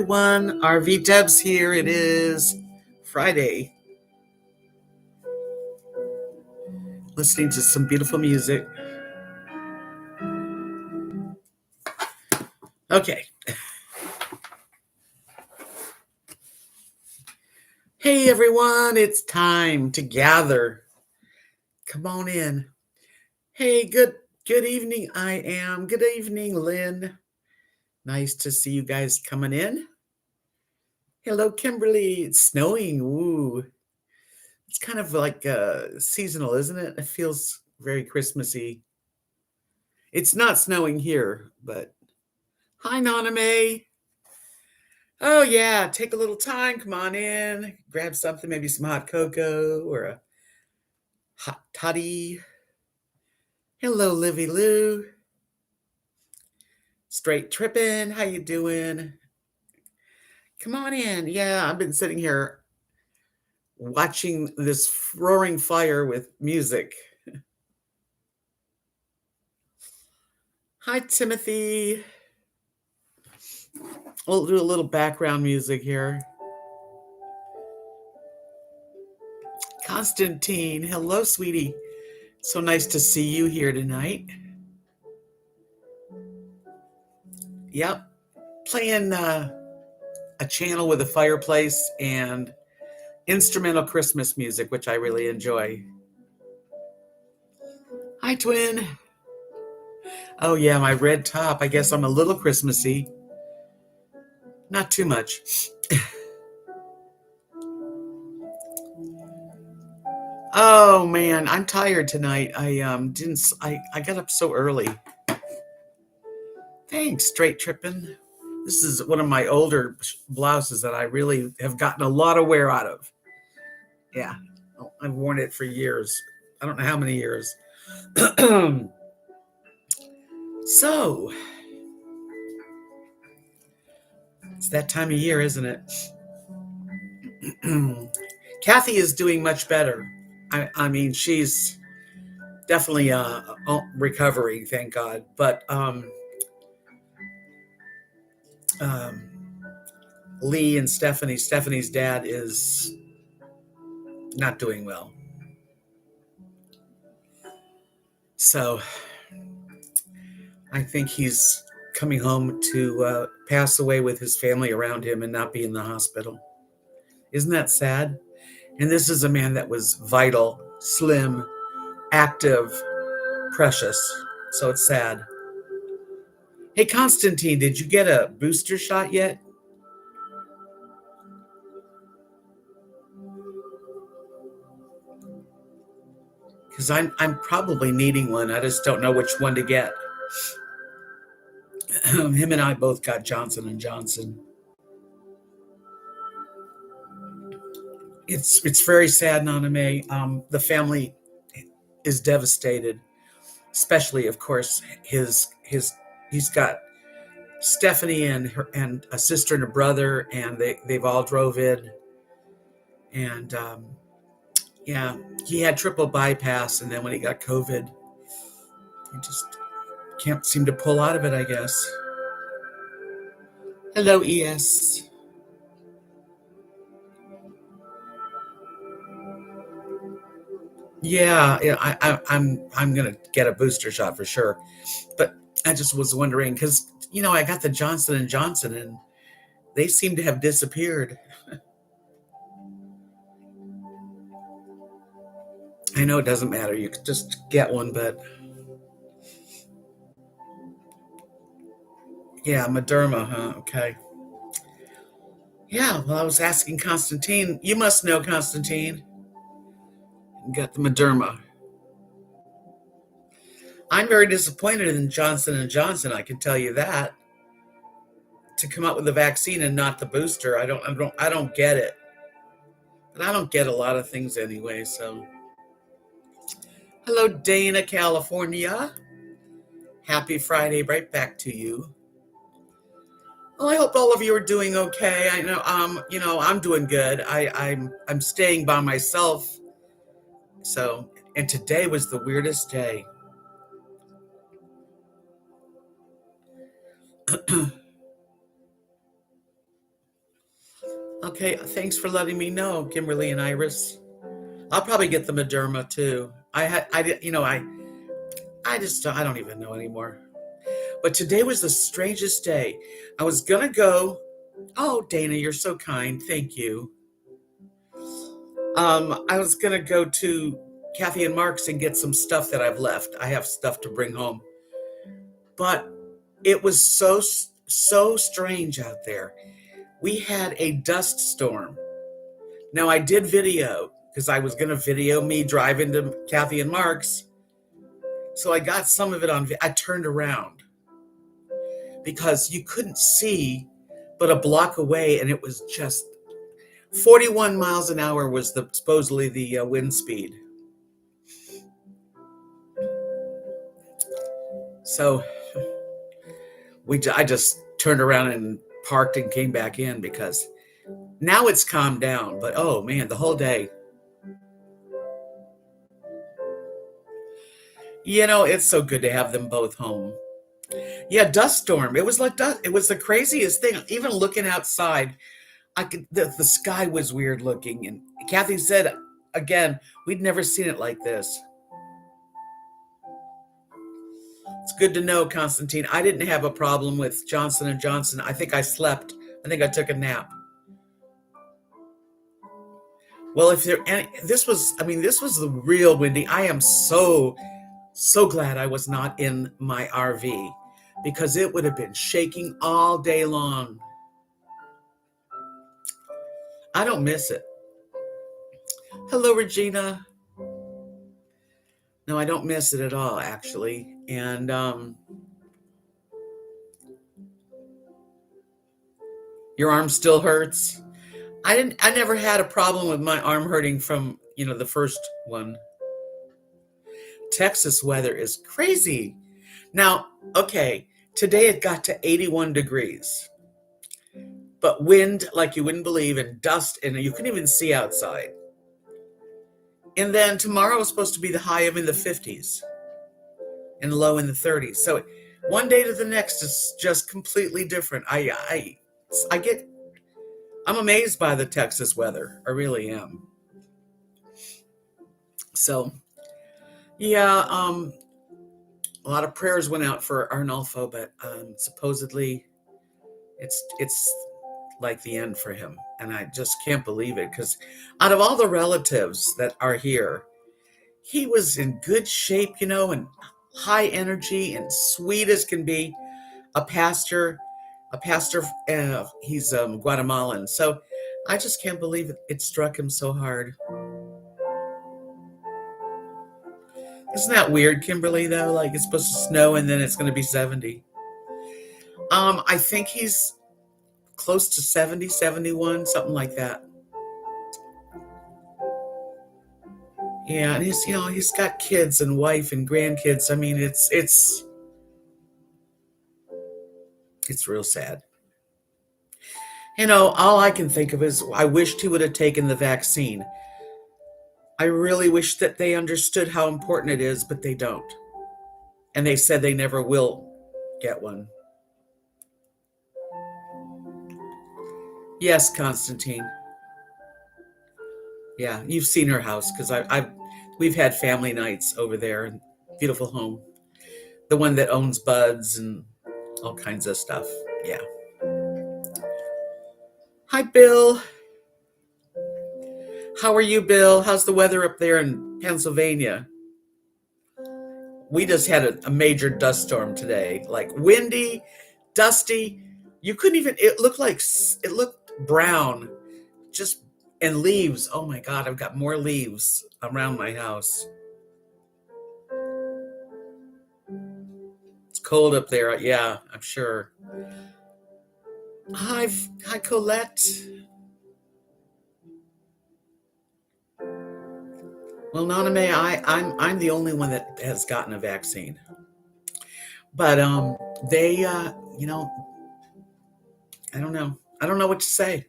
everyone, RV Debs here. It is Friday. Listening to some beautiful music. Okay. Hey everyone, it's time to gather. Come on in. Hey, good evening. Good evening, Lynn. Nice to see you guys coming in. Hello, Kimberly. It's snowing. Ooh. It's kind of like seasonal, isn't it? It feels very Christmassy. It's not snowing here, but hi, Naname. Oh, yeah. Take a little time. Come on in. Grab something, maybe some hot cocoa or a hot toddy. Hello, Livy Lou. Straight tripping. How you doing? Come on in. Yeah, I've been sitting here watching this roaring fire with music. Hi, Timothy. We'll do a little background music here. Constantine, hello, sweetie. So nice to see you here tonight. Yep, playing a channel with a fireplace and instrumental Christmas music, which I really enjoy. Hi, twin. Oh, yeah, my red top. I guess I'm a little Christmassy. Not too much. Oh, man, I'm tired tonight. I got up so early. Thanks, straight tripping. This is one of my older blouses that I really have gotten a lot of wear out of. Yeah, I've worn it for years. I don't know how many years. So, it's that time of year, isn't it? Kathy is doing much better. I mean, she's definitely recovering, thank God. But Lee and Stephanie's dad is not doing well. So I think he's coming home to pass away with his family around him and not be in the hospital. Isn't that sad? And this is a man that was vital, slim, active, precious. So it's sad. Hey, Constantine, did you get a booster shot yet? Because I'm probably needing one. I just don't know which one to get. Him and I both got Johnson & Johnson. It's very sad, Naname. The family is devastated, especially, of course, he's got Stephanie and a sister and a brother, and they've all drove in, and yeah, he had triple bypass, and then when he got COVID, he just can't seem to pull out of it, I guess. Hello, ES. Yeah, I'm gonna get a booster shot for sure, but I just was wondering because I got the Johnson & Johnson and they seem to have disappeared. I know it doesn't matter. You could just get one, but yeah, Moderna, huh? Okay. Yeah, well, I was asking Constantine. You must know Constantine. Got the Moderna. I'm very disappointed in Johnson & Johnson, I can tell you that. To come up with the vaccine and not the booster, I don't get it. But I don't get a lot of things anyway, so. Hello, Dana, California. Happy Friday, right back to you. Well, I hope all of you are doing okay. I know, I'm doing good. I'm staying by myself. So, and today was the weirdest day. Okay, thanks for letting me know, Kimberly and Iris. I'll probably get the Moderna too. I did, I just, I don't even know anymore. But today was the strangest day. I was gonna go. Oh, Dana, you're so kind. Thank you. I was gonna go to Kathy and Mark's and get some stuff that I've left. I have stuff to bring home, but it was so strange out there. We had a dust storm. Now I did video because I was gonna video me driving to Kathy and Mark's, so I got some of it on. I turned around because you couldn't see but a block away, and it was just 41 miles an hour was supposedly the wind speed. So I just turned around and parked and came back in because now it's calmed down. But oh man, the whole day. It's so good to have them both home. Yeah, dust storm. It was like dust. It was the craziest thing. Even looking outside, the sky was weird looking. And Kathy said again, we'd never seen it like this. It's good to know, Constantine. I didn't have a problem with Johnson and Johnson. I think I slept. I think I took a nap. Well, if there any, this was the real windy. I am so glad I was not in my RV because it would have been shaking all day long. I don't miss it. Hello, Regina. No, I don't miss it at all, actually. And your arm still hurts. I never had a problem with my arm hurting from, the first one. Texas weather is crazy. Now, okay, today it got to 81 degrees. But wind like you wouldn't believe, and dust, and you couldn't even see outside. And then tomorrow is supposed to be the high of in the 50s and low in the 30s. So one day to the next is just completely different. I'm amazed by the Texas weather. I really am. So, yeah, a lot of prayers went out for Arnulfo, but supposedly it's like the end for him. And I just can't believe it because out of all the relatives that are here, he was in good shape, and high energy and sweet as can be. A pastor, he's Guatemalan. So I just can't believe it struck him so hard. Isn't that weird, Kimberly, though? Like it's supposed to snow and then it's going to be 70. I think he's close to 70, 71, something like that. Yeah, and he's got kids and wife and grandkids. I mean, it's real sad. All I can think of is I wished he would have taken the vaccine. I really wish that they understood how important it is, but they don't. And they said they never will get one. Yes, Constantine. Yeah, you've seen her house because we've had family nights over there. Beautiful home. The one that owns buds and all kinds of stuff. Yeah. Hi, Bill. How are you, Bill? How's the weather up there in Pennsylvania? We just had a major dust storm today, like windy, dusty. You couldn't even, it looked brown, just, and leaves. Oh my God, I've got more leaves around my house. It's cold up there. Yeah, I'm sure. Hi, Colette. Well, Naname, I'm the only one that has gotten a vaccine. But they I don't know. I don't know what to say.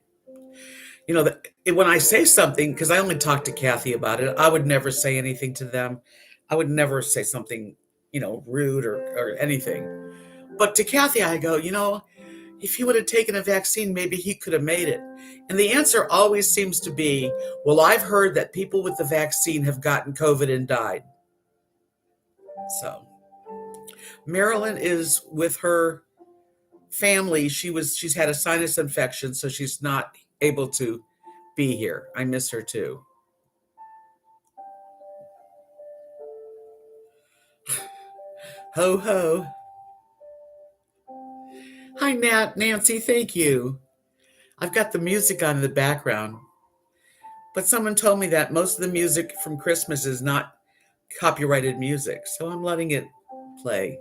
When I say something, because I only talked to Kathy about it, I would never say anything to them. I would never say something, rude or anything. But to Kathy, I go, if he would have taken a vaccine, maybe he could have made it. And the answer always seems to be, well, I've heard that people with the vaccine have gotten COVID and died. So Marilyn is with her family. She's had a sinus infection, so she's not able to be here. I miss her too. Ho ho. Hi Nancy, thank you. I've got the music on in the background. But someone told me that most of the music from Christmas is not copyrighted music, so I'm letting it play.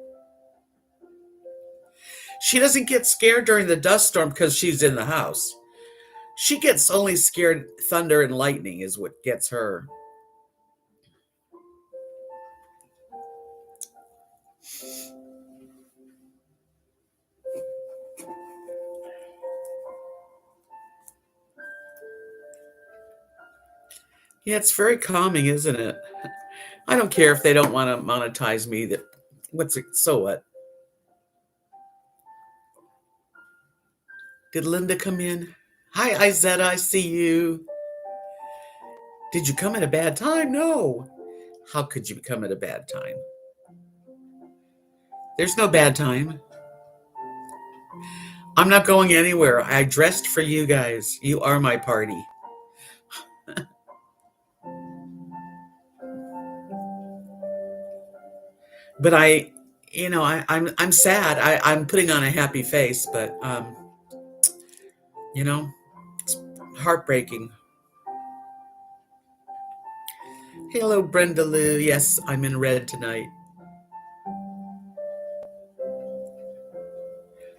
She doesn't get scared during the dust storm because she's in the house. She gets only scared thunder and lightning is what gets her. Yeah, it's very calming, isn't it? I don't care if they don't want to monetize me. So what? Did Linda come in? Hi, Izetta, I see you. Did you come at a bad time? No. How could you come at a bad time? There's no bad time. I'm not going anywhere. I dressed for you guys. You are my party. But I'm sad. I'm putting on a happy face, but it's heartbreaking. Hello, Brenda Lou. Yes, I'm in red tonight.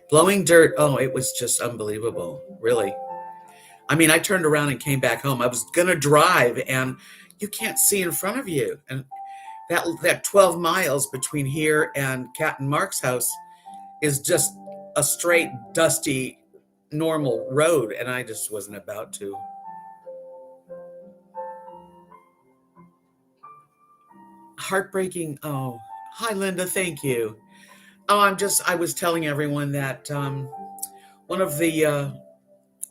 Blowing dirt. Oh, it was just unbelievable. Really. I mean, I turned around and came back home. I was going to drive and you can't see in front of you. And that 12 miles between here and Cat and Mark's house is just a straight, dusty, normal road. And I just wasn't about to. Heartbreaking. Oh, hi, Linda. Thank you. Oh, I was telling everyone that one of the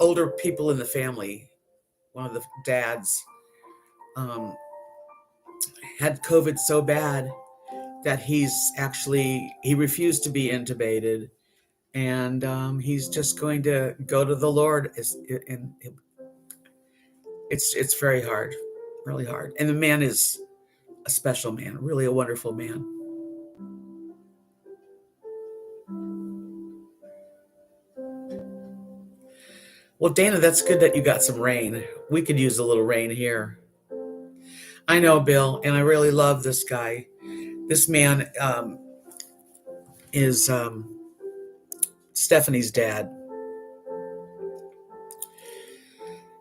older people in the family, one of the dads, had COVID so bad that he refused to be intubated, and he's just going to go to the Lord. And it's very hard, really hard. And the man is a special man, really a wonderful man. Well, Dana, that's good that you got some rain. We could use a little rain here. I know, Bill, and I really love this guy. This man is Stephanie's dad.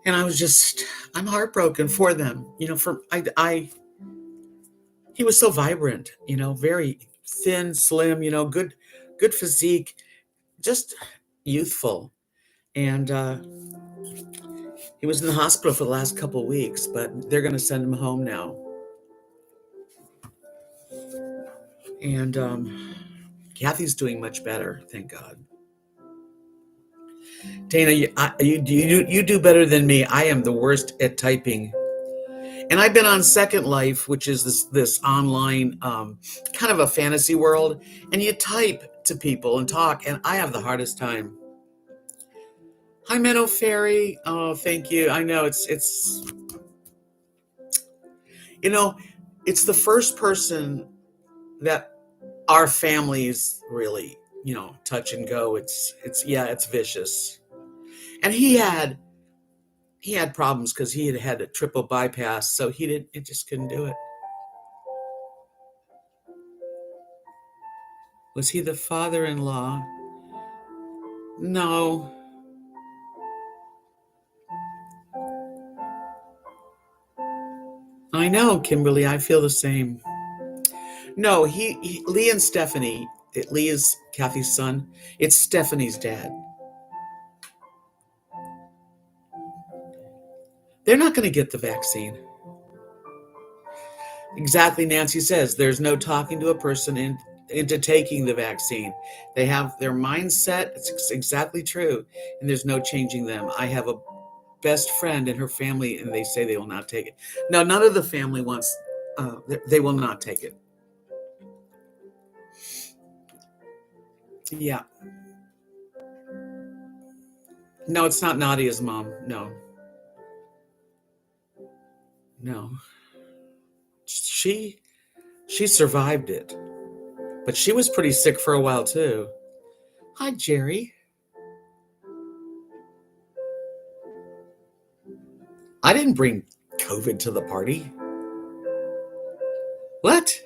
And I'm heartbroken for them. He was so vibrant, very thin, slim, good physique, just youthful. And he was in the hospital for the last couple of weeks, but they're going to send him home now. And Kathy's doing much better, thank God. Dana, you do better than me. I am the worst at typing. And I've been on Second Life, which is this online kind of a fantasy world. And you type to people and talk, and I have the hardest time. Hi, Meadow Fairy. Oh, thank you. I know it's the first person that our families really, touch and go. It's vicious. And he had problems because he had a triple bypass, so it just couldn't do it. Was he the father-in-law? No. I know, Kimberly, I feel the same. No, Lee and Stephanie, Lee is Kathy's son. It's Stephanie's dad. They're not going to get the vaccine. Exactly, Nancy says, there's no talking to a person into taking the vaccine. They have their mindset. It's exactly true, and there's no changing them. I have a best friend and her family, and they say they will not take it. No, none of the family wants. They will not take it. Yeah. No, it's not Nadia's mom. No, no. She survived it, but she was pretty sick for a while too. Hi, Jerry. I didn't bring COVID to the party. What?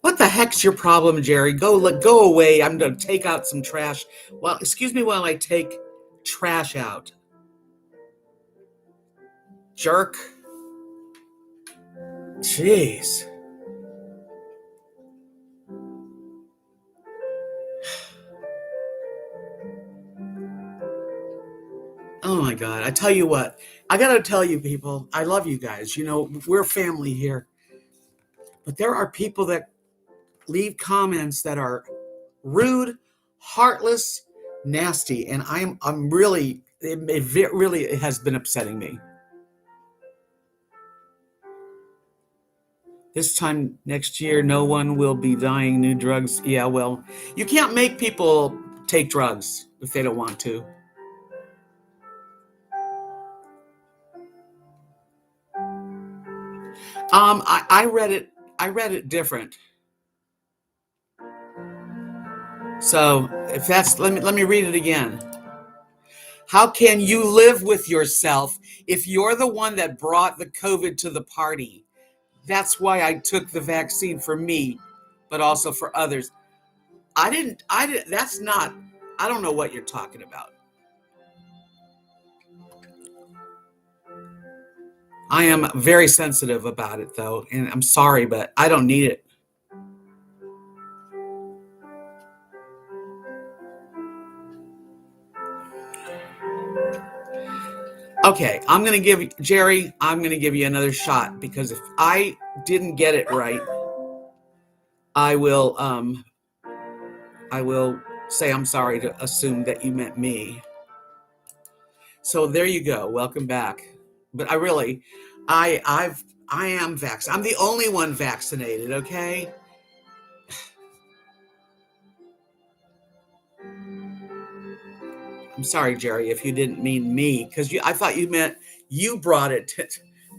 What the heck's your problem, Jerry? Go away. I'm gonna take out some trash. Well, excuse me while I take trash out. Jerk. Jeez. Oh my God. I tell you what, I gotta tell you people, I love you guys. We're family here. But there are people that leave comments that are rude, heartless, nasty, and I'm really it really has been upsetting me. This time next year, no one will be dying new drugs. Yeah, well, you can't make people take drugs if they don't want to. I read it. I read it different. So if that's let me read it again. How can you live with yourself if you're the one that brought the COVID to the party? That's why I took the vaccine for me, but also for others. That's not, I don't know what you're talking about. I am very sensitive about it though, and I'm sorry, but I don't need it. Okay, I'm going to give Jerry, I'm going to give you another shot because if I didn't get it right, I will say I'm sorry to assume that you meant me. So there you go. Welcome back. But I am vaccinated. I'm the only one vaccinated, okay? I'm sorry, Jerry, if you didn't mean me, because I thought you meant you brought it to,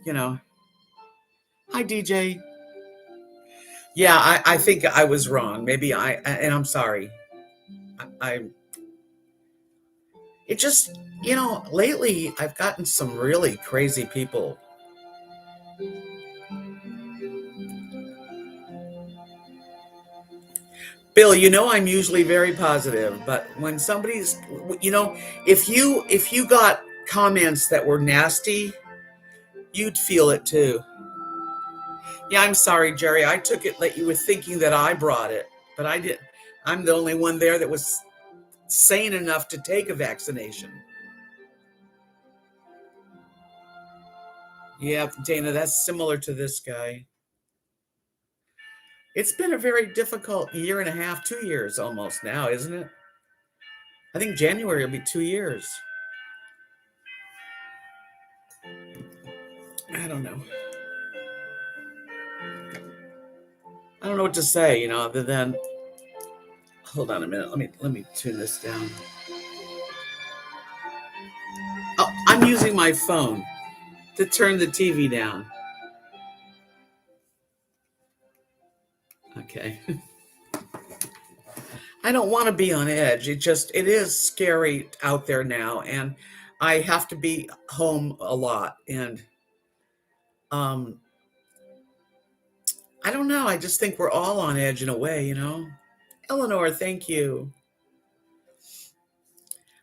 you know. Hi, DJ. Yeah, I think I was wrong. Maybe and I'm sorry. I it just, lately I've gotten some really crazy people. Bill, I'm usually very positive, but when somebody's, if you got comments that were nasty, you'd feel it too. Yeah, I'm sorry, Jerry. I took it like you were thinking that I brought it, but I didn't. I'm the only one there that was sane enough to take a vaccination. Yeah, Dana, that's similar to this guy. It's been a very difficult year and a half, 2 years almost now, isn't it? I think January will be 2 years. I don't know. I don't know what to say, other than hold on a minute. Let me tune this down. Oh, I'm using my phone to turn the TV down. Okay. I don't want to be on edge. It is scary out there now, and I have to be home a lot. And um, I don't know. I just think we're all on edge in a way. Eleanor, thank you.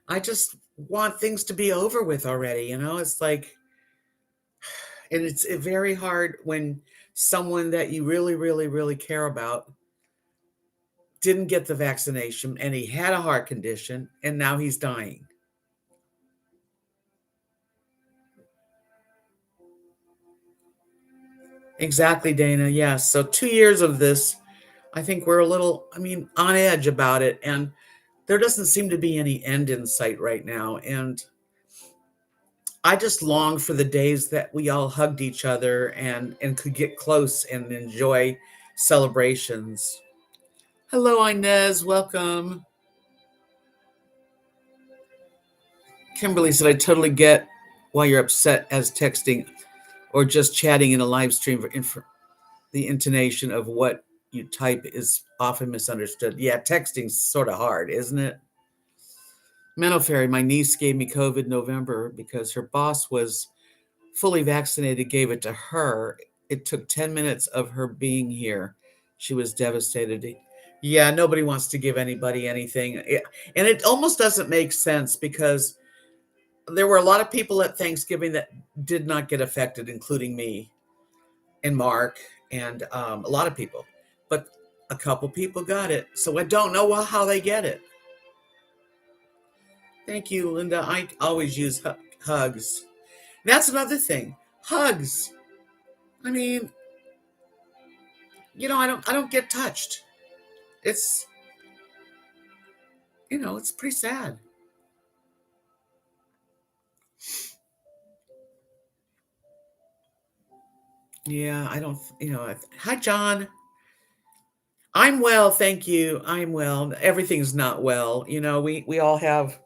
I just want things to be over with already. It's like, and it's very hard when someone that you really, really, really care about didn't get the vaccination and he had a heart condition and now he's dying. Exactly, Dana. Yes. So 2 years of this, I think we're a little, on edge about it. And there doesn't seem to be any end in sight right now. And I just long for the days that we all hugged each other and could get close and enjoy celebrations. Hello, Inez. Welcome. Kimberly said, I totally get why you're upset as texting or just chatting in a live stream. The intonation of what you type is often misunderstood. Yeah, texting's sort of hard, isn't it? Mental Fairy, my niece gave me COVID November because her boss was fully vaccinated, gave it to her. It took 10 minutes of her being here. She was devastated. Yeah, nobody wants to give anybody anything. And it almost doesn't make sense because there were a lot of people at Thanksgiving that did not get affected, including me and Mark and a lot of people. But a couple people got it. So I don't know how they get it. Thank you, Linda. I always use hugs. That's another thing. Hugs. I mean, I don't get touched. It's it's pretty sad. Yeah, I don't, hi John. I'm well, thank you. I'm well. Everything's not well. We all have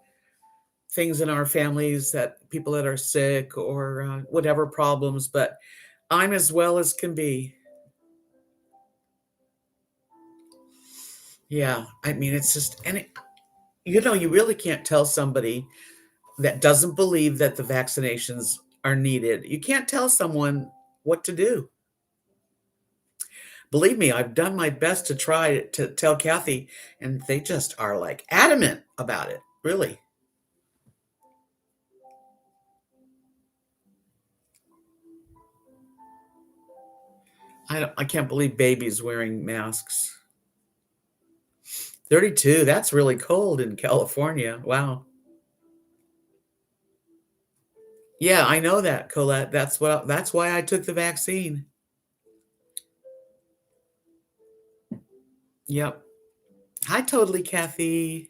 things in our families, that people that are sick or whatever problems, but I'm as well as can be. Yeah, it's just, and you really can't tell somebody that doesn't believe that the vaccinations are needed. You can't tell someone what to do. Believe me, I've done my best to try to tell Kathy, and they just are like adamant about it. Really, I can't believe babies wearing masks. 32. That's really cold in California. Wow. Yeah, I know that, Colette. That's why I took the vaccine. Yep. Hi, totally, Kathy.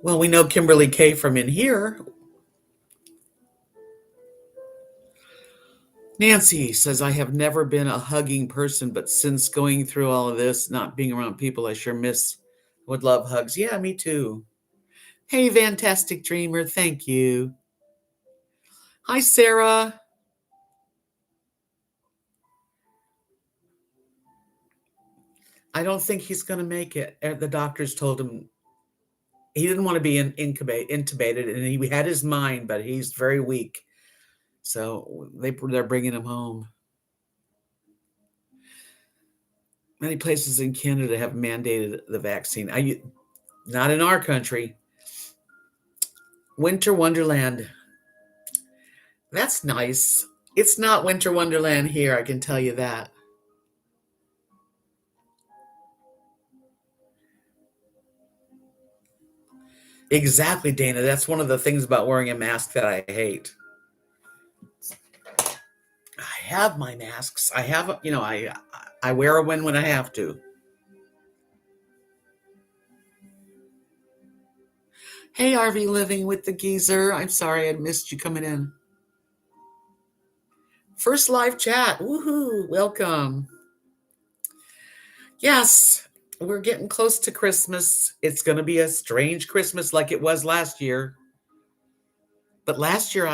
Well, we know Kimberly K from in here. Nancy says, I have never been a hugging person, but since going through all of this, not being around people, I sure would love hugs. Yeah, me too. Hey, Fantastic Dreamer. Thank you. Hi, Sarah. I don't think he's going to make it. The doctors told him he didn't want to be intubated, and he had his mind, but he's very weak. So they're bringing him home. Many places in Canada have mandated the vaccine. Not in our country. Winter Wonderland. That's nice. It's not Winter Wonderland here, I can tell you that. Exactly, Dana. That's one of the things about wearing a mask that I hate. I have my masks. I have, I wear them when I have to. Hey, RV Living with the Geezer. I'm sorry I missed you coming in. First live chat. Woohoo. Welcome. Yes, we're getting close to Christmas. It's going to be a strange Christmas like it was last year. But last year,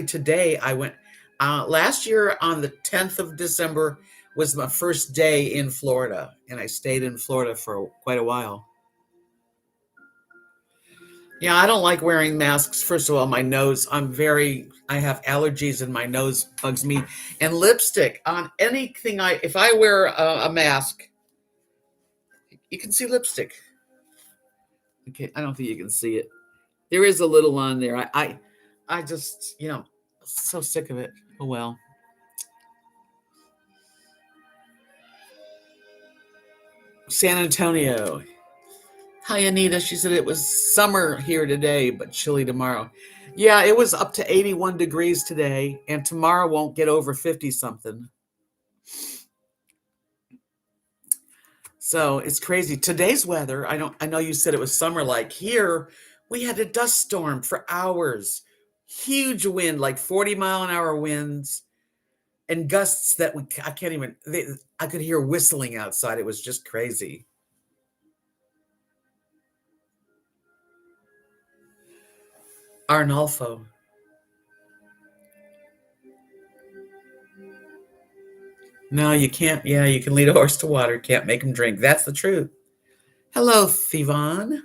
today I went, last year on the 10th of December was my first day in Florida, and I stayed in Florida for quite a while. Yeah, I don't like wearing masks. First of all, my nose, I have allergies and my nose bugs me. And lipstick on anything, if I wear a mask, you can see lipstick. Okay, I don't think you can see it. There is a little on there. I just, so sick of it. Oh well. San Antonio. Hi, Anita. She said it was summer here today, but chilly tomorrow. Yeah, it was up to 81 degrees today, and tomorrow won't get over 50 something. So it's crazy. Today's weather, I know you said it was summer like here, we had a dust storm for hours. Huge wind, like 40-mile-an-hour winds and gusts that I can't even I could hear whistling outside. It was just crazy. Arnolfo. No, you can't. Yeah, you can lead a horse to water, can't make him drink. That's the truth. Hello, Thivan.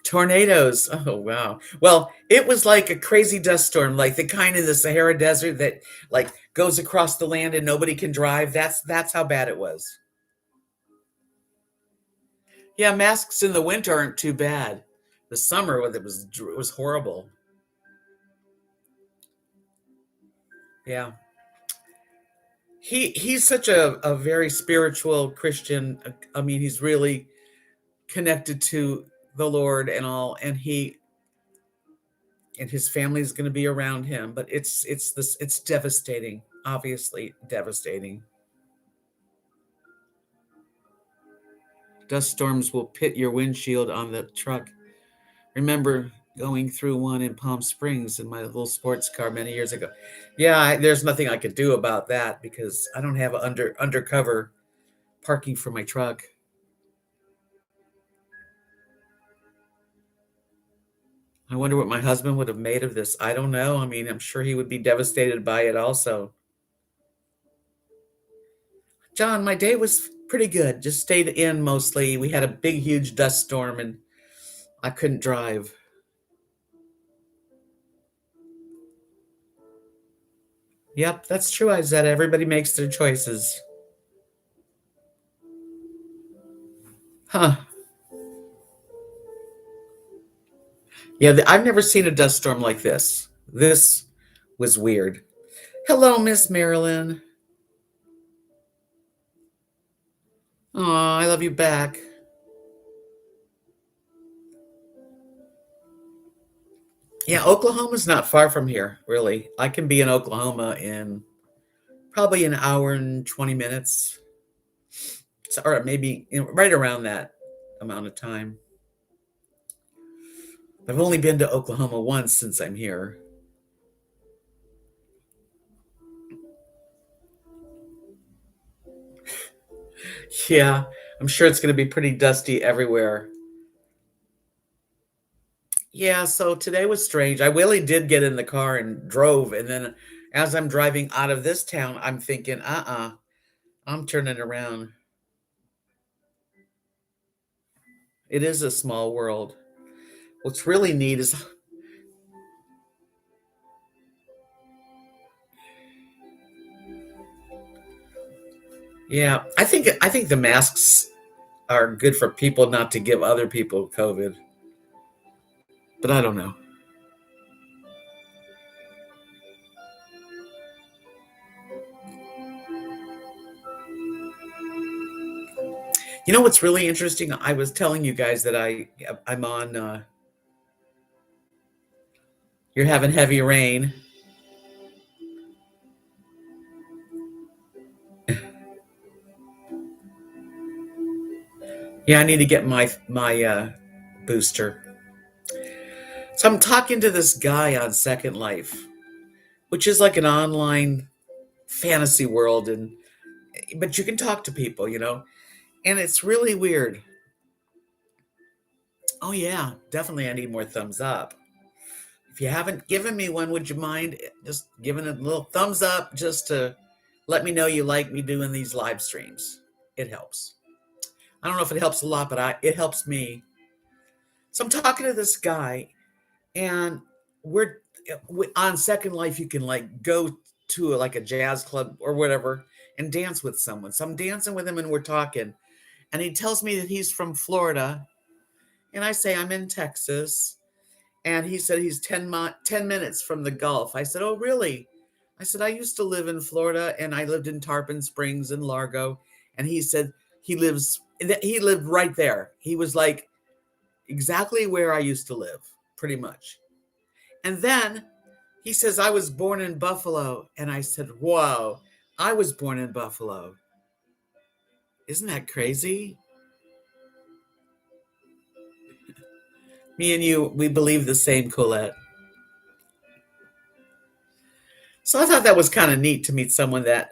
Tornadoes. Oh, wow. Well, it was like a crazy dust storm, like the kind in the Sahara Desert that like goes across the land and nobody can drive. That's how bad it was. Yeah, masks in the winter aren't too bad. The summer it was horrible. Yeah. He's such a very spiritual Christian. I mean, he's really connected to the Lord and all, and he and his family is going to be around him. But it's devastating, obviously devastating. Dust storms will pit your windshield on the truck. Remember going through one in Palm Springs in my little sports car many years ago. Yeah, there's nothing I could do about that because I don't have undercover parking for my truck. I wonder what my husband would have made of this. I don't know. I mean, I'm sure he would be devastated by it also. John, my day was pretty good. Just stayed in mostly. We had a big, huge dust storm and I couldn't drive. Yep, that's true, Izetta. Everybody makes their choices. Huh. Yeah, I've never seen a dust storm like this. This was weird. Hello, Miss Marilyn. Oh, I love you back. Yeah, Oklahoma's not far from here, really. I can be in Oklahoma in probably an hour and 20 minutes. Or maybe right around that amount of time. I've only been to Oklahoma once since I'm here. Yeah, I'm sure it's going to be pretty dusty everywhere. Yeah, so today was strange. I really did get in the car and drove, and then as I'm driving out of this town, I'm thinking, I'm turning around. It is a small world. What's really neat is, yeah, I think the masks are good for people not to give other people COVID, but I don't know. You know what's really interesting? I was telling you guys that I'm on. You're having heavy rain. Yeah, I need to get my booster. So I'm talking to this guy on Second Life, which is like an online fantasy world, and but you can talk to people, and it's really weird. Oh yeah, definitely. I need more thumbs up. If you haven't given me one, would you mind just giving a little thumbs up just to let me know you like me doing these live streams? It helps. I don't know if it helps a lot, but it helps me. So I'm talking to this guy, and we're on Second Life. You can like go to like a jazz club or whatever and dance with someone. So I'm dancing with him, and we're talking, and he tells me that he's from Florida, and I say I'm in Texas. And he said he's 10 minutes from the Gulf. I said, oh, really? I said, I used to live in Florida and I lived in Tarpon Springs and Largo. And he said he lived right there. He was like exactly where I used to live, pretty much. And then he says, I was born in Buffalo. And I said, whoa, I was born in Buffalo. Isn't that crazy? Me and you, we believe the same, Colette. So I thought that was kind of neat to meet someone that,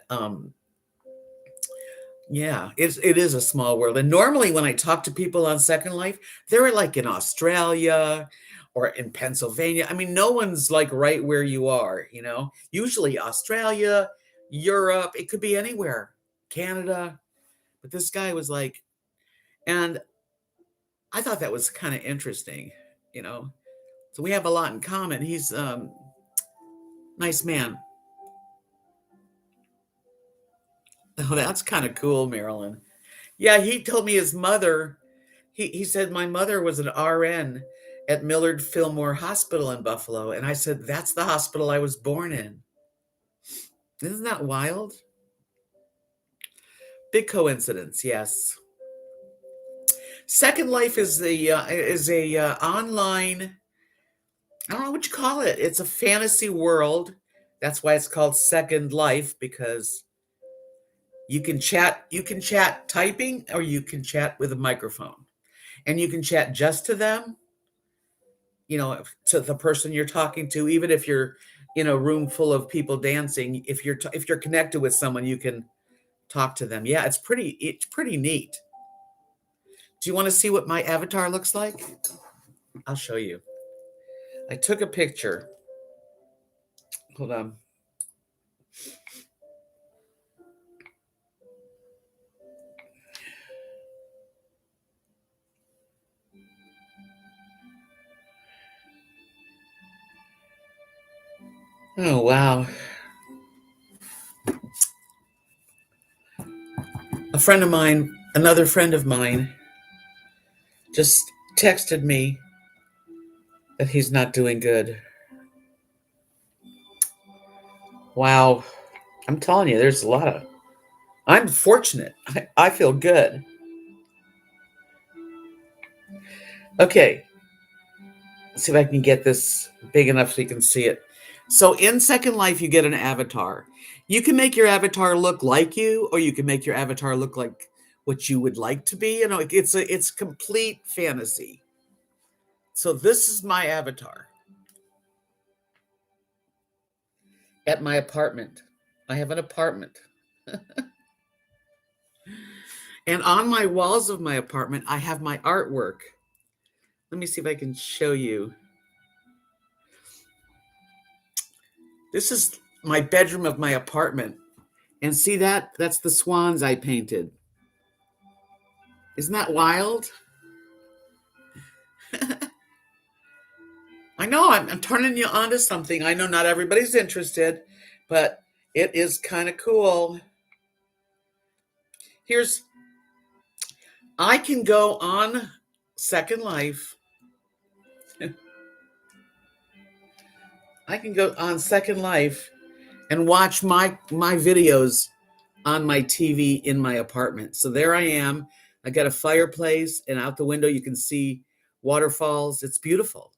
yeah, it is a small world. And normally when I talk to people on Second Life, they're like in Australia or in Pennsylvania. I mean, no one's like right where you are, you know? Usually Australia, Europe, it could be anywhere, Canada. But this guy was like, and I thought that was kind of interesting, you know? So we have a lot in common. He's nice man. Oh, that's kind of cool, Marilyn. Yeah, he told me his mother, he said, my mother was an RN at Millard Fillmore Hospital in Buffalo. And I said, that's the hospital I was born in. Isn't that wild? Big coincidence, yes. Second Life is a online, I don't know what you call it. It's a fantasy world. That's why it's called Second Life, because you can chat typing, or you can chat with a microphone. And you can chat just to them, you know, to the person you're talking to, even if you're in a room full of people dancing. If you're connected with someone, you can talk to them. Yeah, it's pretty neat. Do you want to see what my avatar looks like? I'll show you. I took a picture. Hold on. Oh, wow. Another friend of mine, just texted me that he's not doing good. Wow. I'm telling you, I'm fortunate. I feel good. Okay. Let's see if I can get this big enough so you can see it. So in Second Life, you get an avatar. You can make your avatar look like you, or you can make your avatar look like what you would like to be. You know, it's complete fantasy. So this is my avatar at my apartment. I have an apartment. And on my walls of my apartment, I have my artwork. Let me see if I can show you. This is my bedroom of my apartment. And see that? That's the swans I painted. Isn't that wild? I know I'm turning you on to something. I know not everybody's interested, but it is kind of cool. Here's, I can go on Second Life. I can go on Second Life and watch my videos on my TV in my apartment. So there I am. I got a fireplace, and out the window you can see waterfalls. It's beautiful.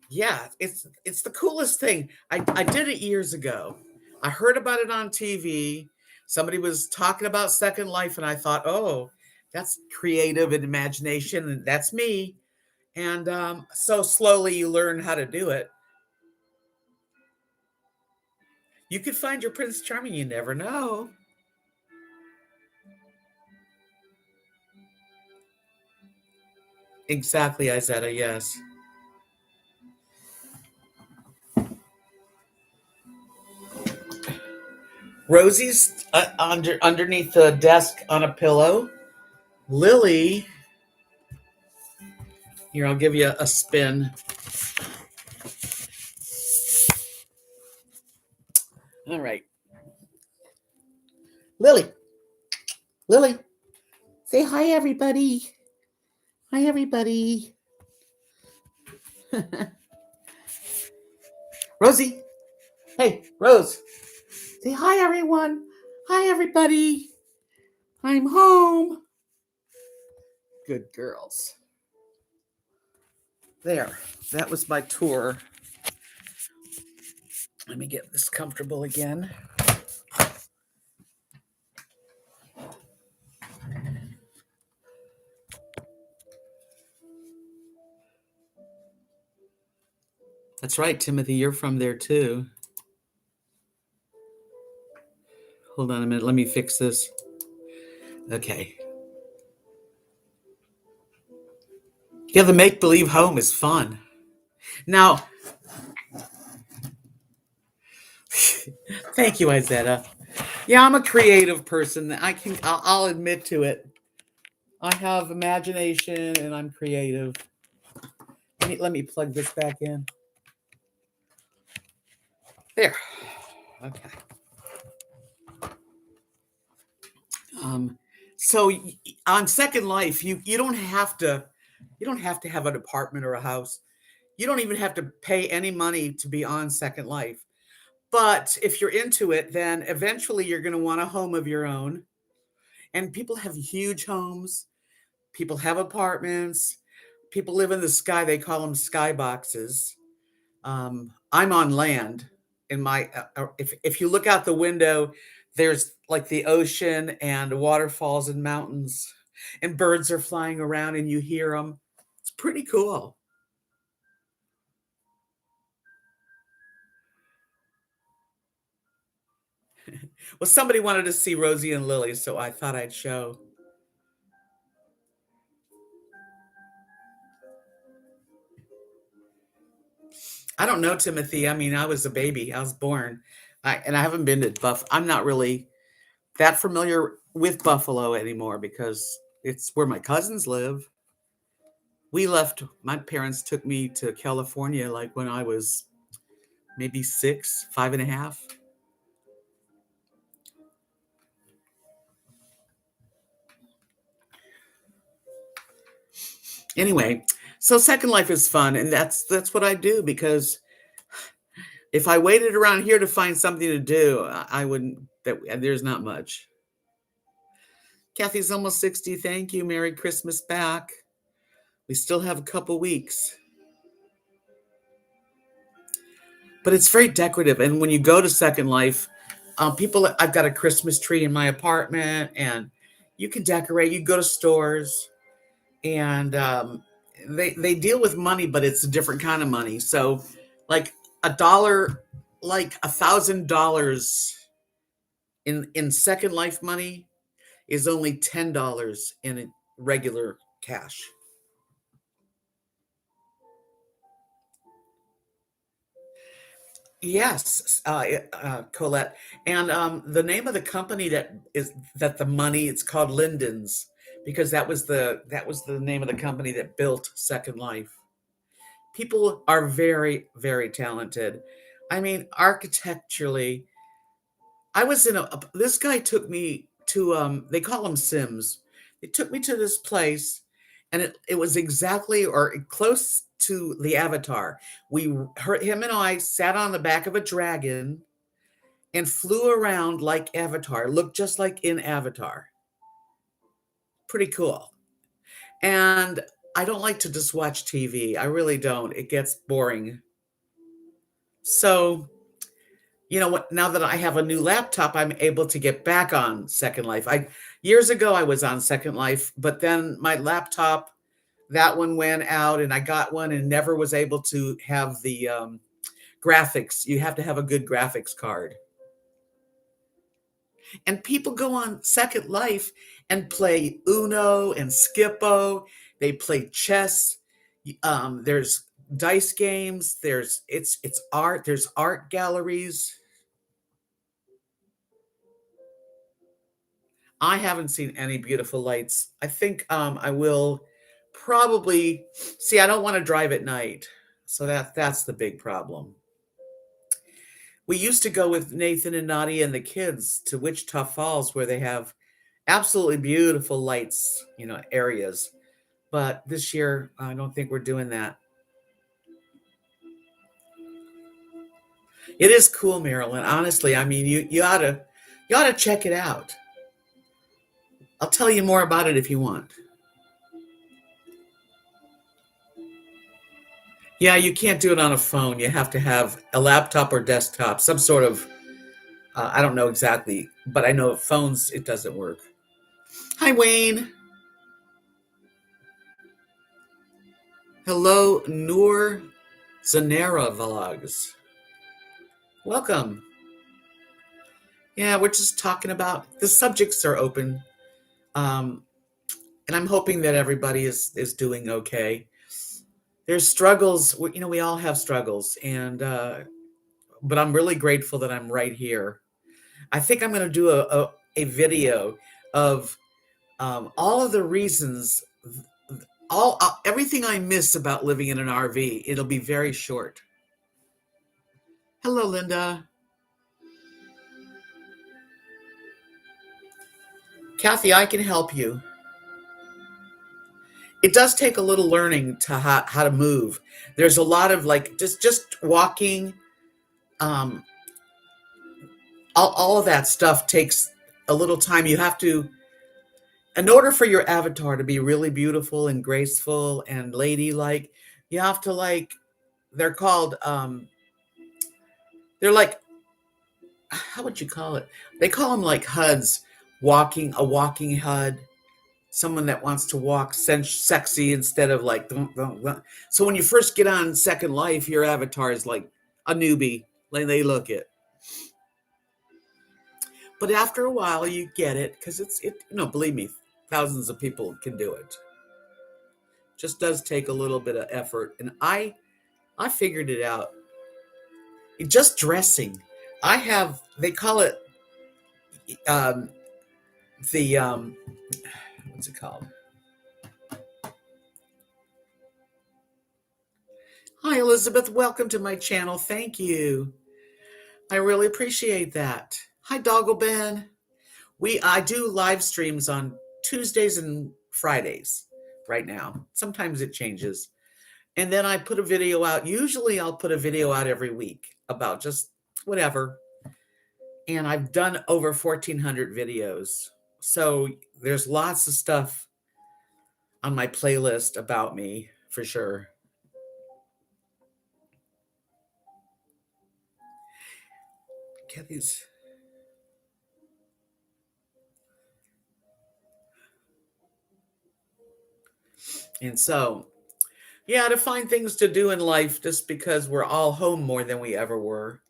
Yeah, it's the coolest thing. I did it years ago. I heard about it on TV. Somebody was talking about Second Life, and I thought, oh, that's creative and imagination, and that's me. And so slowly you learn how to do it. You could find your Prince Charming. You never know. Exactly, Izetta. Yes. Rosie's underneath the desk on a pillow. Lily, here, I'll give you a spin. All right. Lily, Lily, say hi, everybody. Hi, everybody. Rosie. Hey, Rose. Say hi, everyone. Hi, everybody. I'm home. Good girls. There, that was my tour. Let me get this comfortable again. That's right, Timothy, you're from there too. Hold on a minute, let me fix this. Okay. Yeah, the make believe home is fun. Now, thank you, Izetta. Yeah, I'm a creative person. I'll admit to it. I have imagination and I'm creative. Let me plug this back in. There. Okay. Um, so on Second Life, you don't have to have an apartment or a house. You don't even have to pay any money to be on Second Life. But if you're into it, then eventually you're going to want a home of your own. And people have huge homes. People have apartments. People live in the sky. They call them sky boxes. I'm on land. If you look out the window, there's like the ocean and waterfalls and mountains, and birds are flying around, and you hear them. It's pretty cool. Well, somebody wanted to see Rosie and Lily, so I thought I'd show. I don't know, Timothy. I mean, I was a baby. I was born. And I haven't been to Buff. I'm not really that familiar with Buffalo anymore because it's where my cousins live. We left, my parents took me to California like when I was maybe six, five and a half. Anyway, so Second Life is fun, and that's what I do because if I waited around here to find something to do, I wouldn't. There's not much. Kathy's almost 60. Thank you. Merry Christmas back. We still have a couple weeks. But it's very decorative. And when you go to Second Life, I've got a Christmas tree in my apartment, and you can decorate. You go to stores, and they deal with money, but it's a different kind of money. So, like a dollar, like $1,000 in Second Life money is only $10 in regular cash. Yes, Colette. And the name of the company that the money, it's called Linden's because that was the name of the company that built Second Life. People are very, very talented. I mean, architecturally, I was in this guy took me to they call them Sims. They took me to this place and it was exactly or close to the Avatar. Him and I sat on the back of a dragon and flew around like Avatar, looked just like in Avatar. Pretty cool. And I don't like to just watch TV. I really don't. It gets boring. So you know what, now that I have a new laptop, I'm able to get back on Second Life. I Years ago I was on Second Life, but then my laptop, that one went out and I got one and never was able to have the graphics. You have to have a good graphics card. And people go on Second Life and play Uno and Skippo. They play chess. There's dice games. It's art. There's art galleries. I haven't seen any beautiful lights. I think I will probably see. I don't want to drive at night, so that's the big problem. We used to go with Nathan and Nadia and the kids to Wichita Falls, where they have absolutely beautiful lights, areas. But this year, I don't think we're doing that. It is cool, Marilyn. Honestly, I mean, you ought to check it out. I'll tell you more about it if you want. Yeah, you can't do it on a phone. You have to have a laptop or desktop, some sort of, I don't know exactly, but I know phones, it doesn't work. Hi, Wayne. Hello, Noor Zanera Vlogs. Welcome. Yeah, we're just talking about the subjects are open. Um, and I'm hoping that everybody is doing okay. There's struggles, we all have struggles, and but I'm really grateful that I'm right here. I think I'm going to do a video of all of the reasons, all everything I miss about living in an RV. It'll be very short. Hello, Linda. Kathy, I can help you. It does take a little learning to how to move. There's a lot of like just walking. Um, all of that stuff takes a little time. You have to, in order for your avatar to be really beautiful and graceful and ladylike, you have to like, they're called, they're like, how would you call it? They call them like HUDs, a walking HUD, someone that wants to walk sexy instead of like, dun, dun, dun. So when you first get on Second Life, your avatar is like a newbie, like they look it. But after a while, you get it because believe me, thousands of people can do it. Just does take a little bit of effort, and I figured it out. Just dressing. They call it um, the what's it called? Hi, Elizabeth. Welcome to my channel. Thank you. I really appreciate that. Hi, Doggle Ben. I do live streams on Tuesdays and Fridays right now. Sometimes it changes. And then I put a video out. Usually I'll put a video out every week about just whatever. And I've done over 1,400 videos. So there's lots of stuff on my playlist about me for sure. Get these. And so, yeah, to find things to do in life just because we're all home more than we ever were.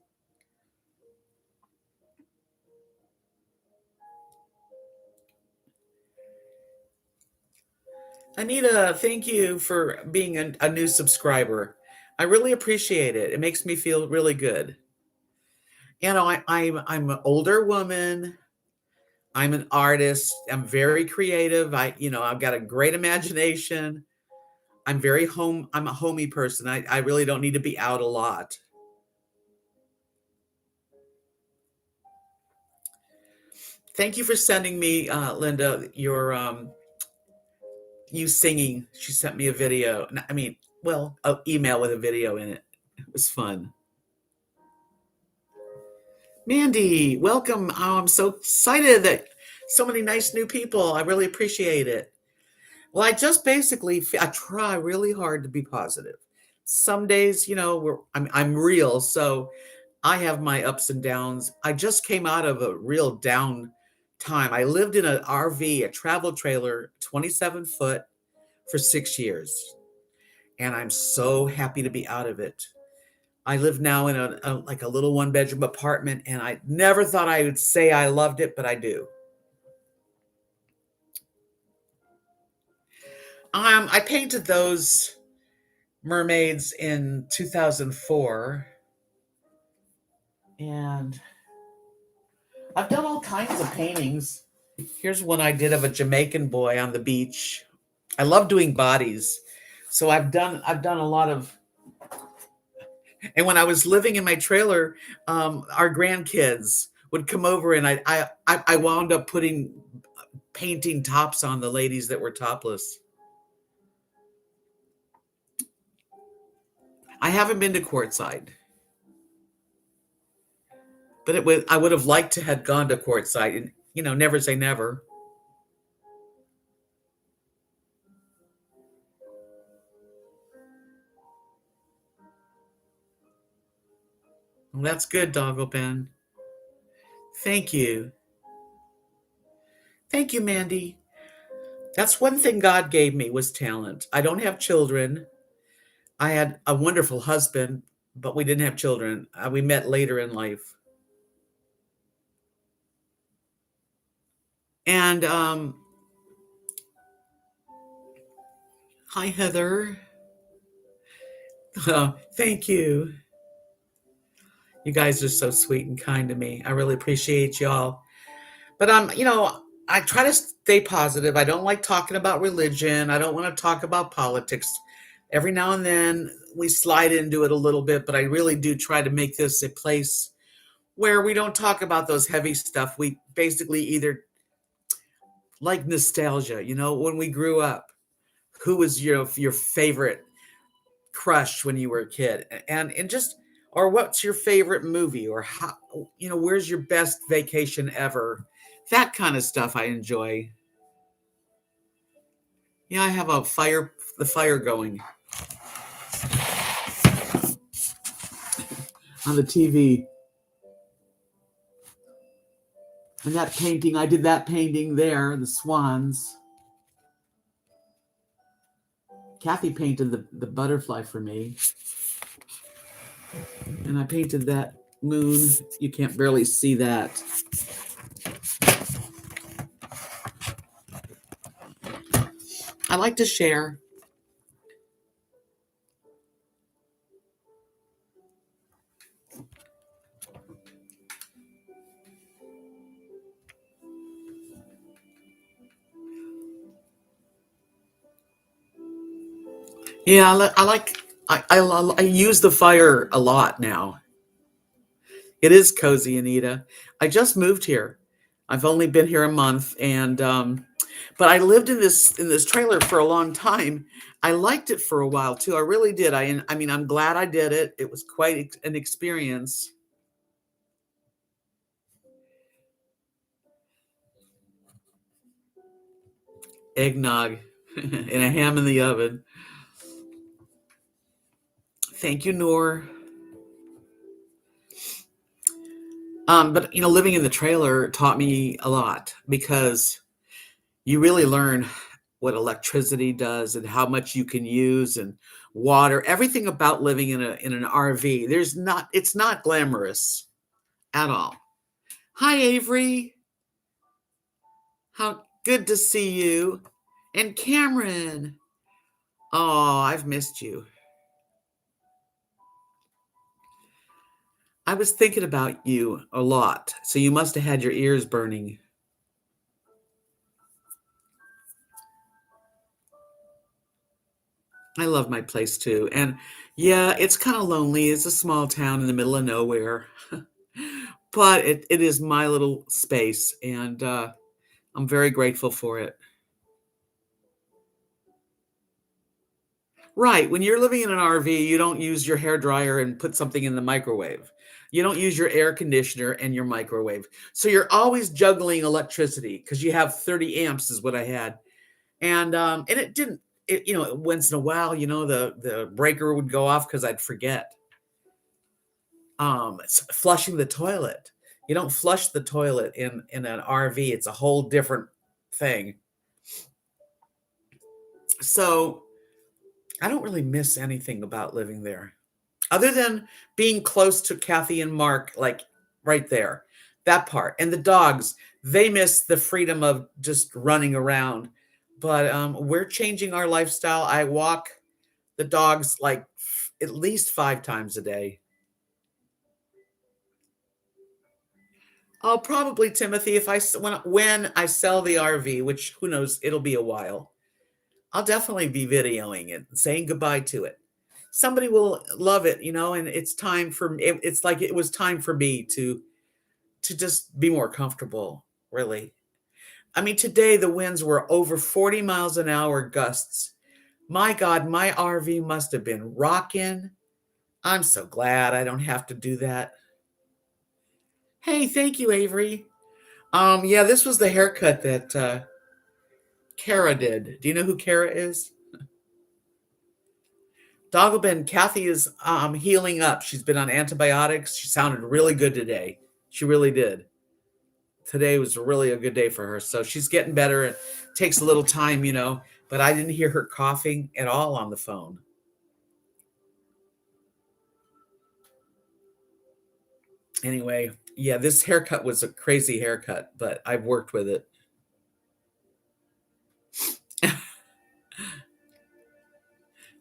Anita, thank you for being a new subscriber. I really appreciate it. It makes me feel really good. I'm an older woman. I'm an artist. I'm very creative. I've got a great imagination. I'm a homey person. I really don't need to be out a lot. Thank you for sending me, Linda, you singing. She sent me a video. I mean, well, an email with a video in it. It was fun. Mandy, welcome. Oh, I'm so excited that so many nice new people. I really appreciate it. Well, I just basically I try really hard to be positive. Some days, I'm real, so I have my ups and downs. I just came out of a real down time. I lived in an RV, a travel trailer, 27 foot for 6 years, and I'm so happy to be out of it. I live now in like a little one bedroom apartment, and I never thought I would say I loved it, but I do. I painted those mermaids in 2004, and I've done all kinds of paintings. Here's one I did of a Jamaican boy on the beach. I love doing bodies. So I've done a lot of, and when I was living in my trailer, our grandkids would come over, and I wound up painting tops on the ladies that were topless. I haven't been to courtside, but I would have liked to have gone to courtside, and never say never. Well, that's good, Doggo Ben. Thank you. Thank you, Mandy. That's one thing God gave me was talent. I don't have children. I had a wonderful husband, but we didn't have children. We met later in life. And hi, Heather. Thank you. You guys are so sweet and kind to me. I really appreciate y'all. But I try to stay positive. I don't like talking about religion. I don't want to talk about politics. Every now and then we slide into it a little bit, but I really do try to make this a place where we don't talk about those heavy stuff. We basically either like nostalgia, when we grew up, who was your favorite crush when you were a kid? And just or what's your favorite movie, or how, where's your best vacation ever? That kind of stuff I enjoy. Yeah, I have the fire going on the TV. And that painting, I did that painting there, the swans. Kathy painted the butterfly for me. And I painted that moon. You can't barely see that. I like to share. Yeah, I use the fire a lot now. It is cozy, Anita. I just moved here. I've only been here a month, and but I lived in this trailer for a long time. I liked it for a while too. I really did. I mean, I'm glad I did it. It was quite an experience. Eggnog and a ham in the oven. Thank you, Noor. But living in the trailer taught me a lot because you really learn what electricity does and how much you can use, and water, everything about living in an RV. It's not glamorous at all. Hi, Avery. How good to see you. And Cameron. Oh, I've missed you. I was thinking about you a lot. So you must have had your ears burning. I love my place too. And yeah, it's kind of lonely. It's a small town in the middle of nowhere. But it is my little space, and I'm very grateful for it. Right. When you're living in an RV, you don't use your hair dryer and put something in the microwave. You don't use your air conditioner and your microwave. So you're always juggling electricity because you have 30 amps is what I had. And it didn't once in a while, the breaker would go off because I'd forget. Flushing the toilet. You don't flush the toilet in an RV. It's a whole different thing. So I don't really miss anything about living there other than being close to Kathy and Mark, like right there, that part. And the dogs, they miss the freedom of just running around. But we're changing our lifestyle. I walk the dogs like at least 5 times a day. Oh, probably Timothy. If when I sell the RV, which who knows, it'll be a while. I'll definitely be videoing it and saying goodbye to it. Somebody will love it, and it's time for it's like it was time for me to just be more comfortable, really. I mean, today the winds were over 40 miles an hour gusts. My God, my RV must have been rocking. I'm so glad I don't have to do that. Hey, thank you, Avery. Yeah, this was the haircut that Kara did. Do you know who Kara is? Dogglebin, Kathy is healing up. She's been on antibiotics. She sounded really good today. She really did. Today was really a good day for her. So she's getting better. It takes a little time, but I didn't hear her coughing at all on the phone. Anyway, yeah, this haircut was a crazy haircut, but I've worked with it.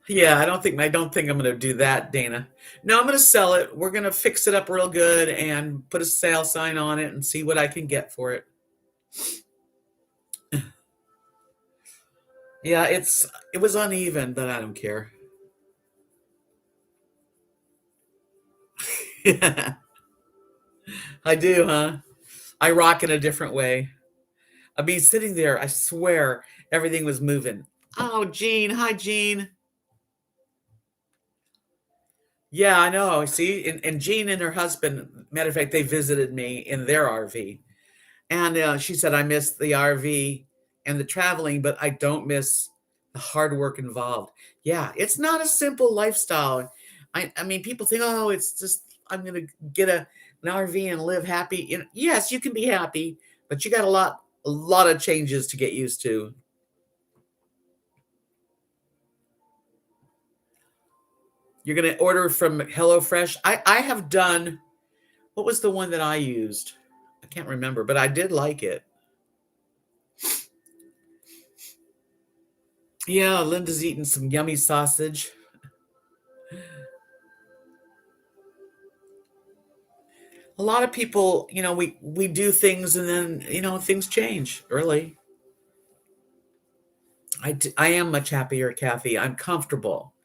Yeah, I don't think I'm gonna do that, Dana. No, I'm gonna sell it. We're gonna fix it up real good and put a sale sign on it and see what I can get for it. Yeah, it was uneven, but I don't care. Yeah, I do, huh? I rock in a different way. I mean, sitting there, I swear everything was moving. Oh, Jean. Hi, Jean. Yeah, I know. See, and Jean and her husband, matter of fact, they visited me in their RV. And she said, I miss the RV and the traveling, but I don't miss the hard work involved. Yeah, it's not a simple lifestyle. I mean, people think, oh, it's just, I'm going to get an RV and live happy. Yes, you can be happy, but you got a lot of changes to get used to. You're going to order from HelloFresh. I have done, what was the one that I used? I can't remember, but I did like it. Yeah, Linda's eating some yummy sausage. A lot of people, we do things and then, things change, really. I am much happier, Kathy. I'm comfortable.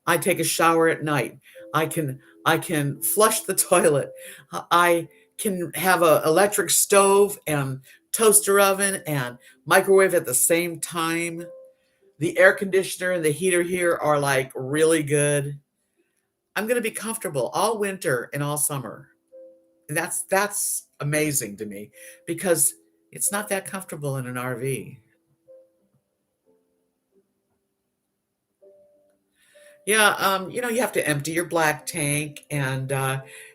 I take a shower at night. I can flush the toilet. I can have a electric stove and toaster oven and microwave at the same time. The air conditioner and the heater here are like really good. I'm going to be comfortable all winter and all summer. And that's amazing to me because it's not that comfortable in an RV. Yeah, you have to empty your black tank, and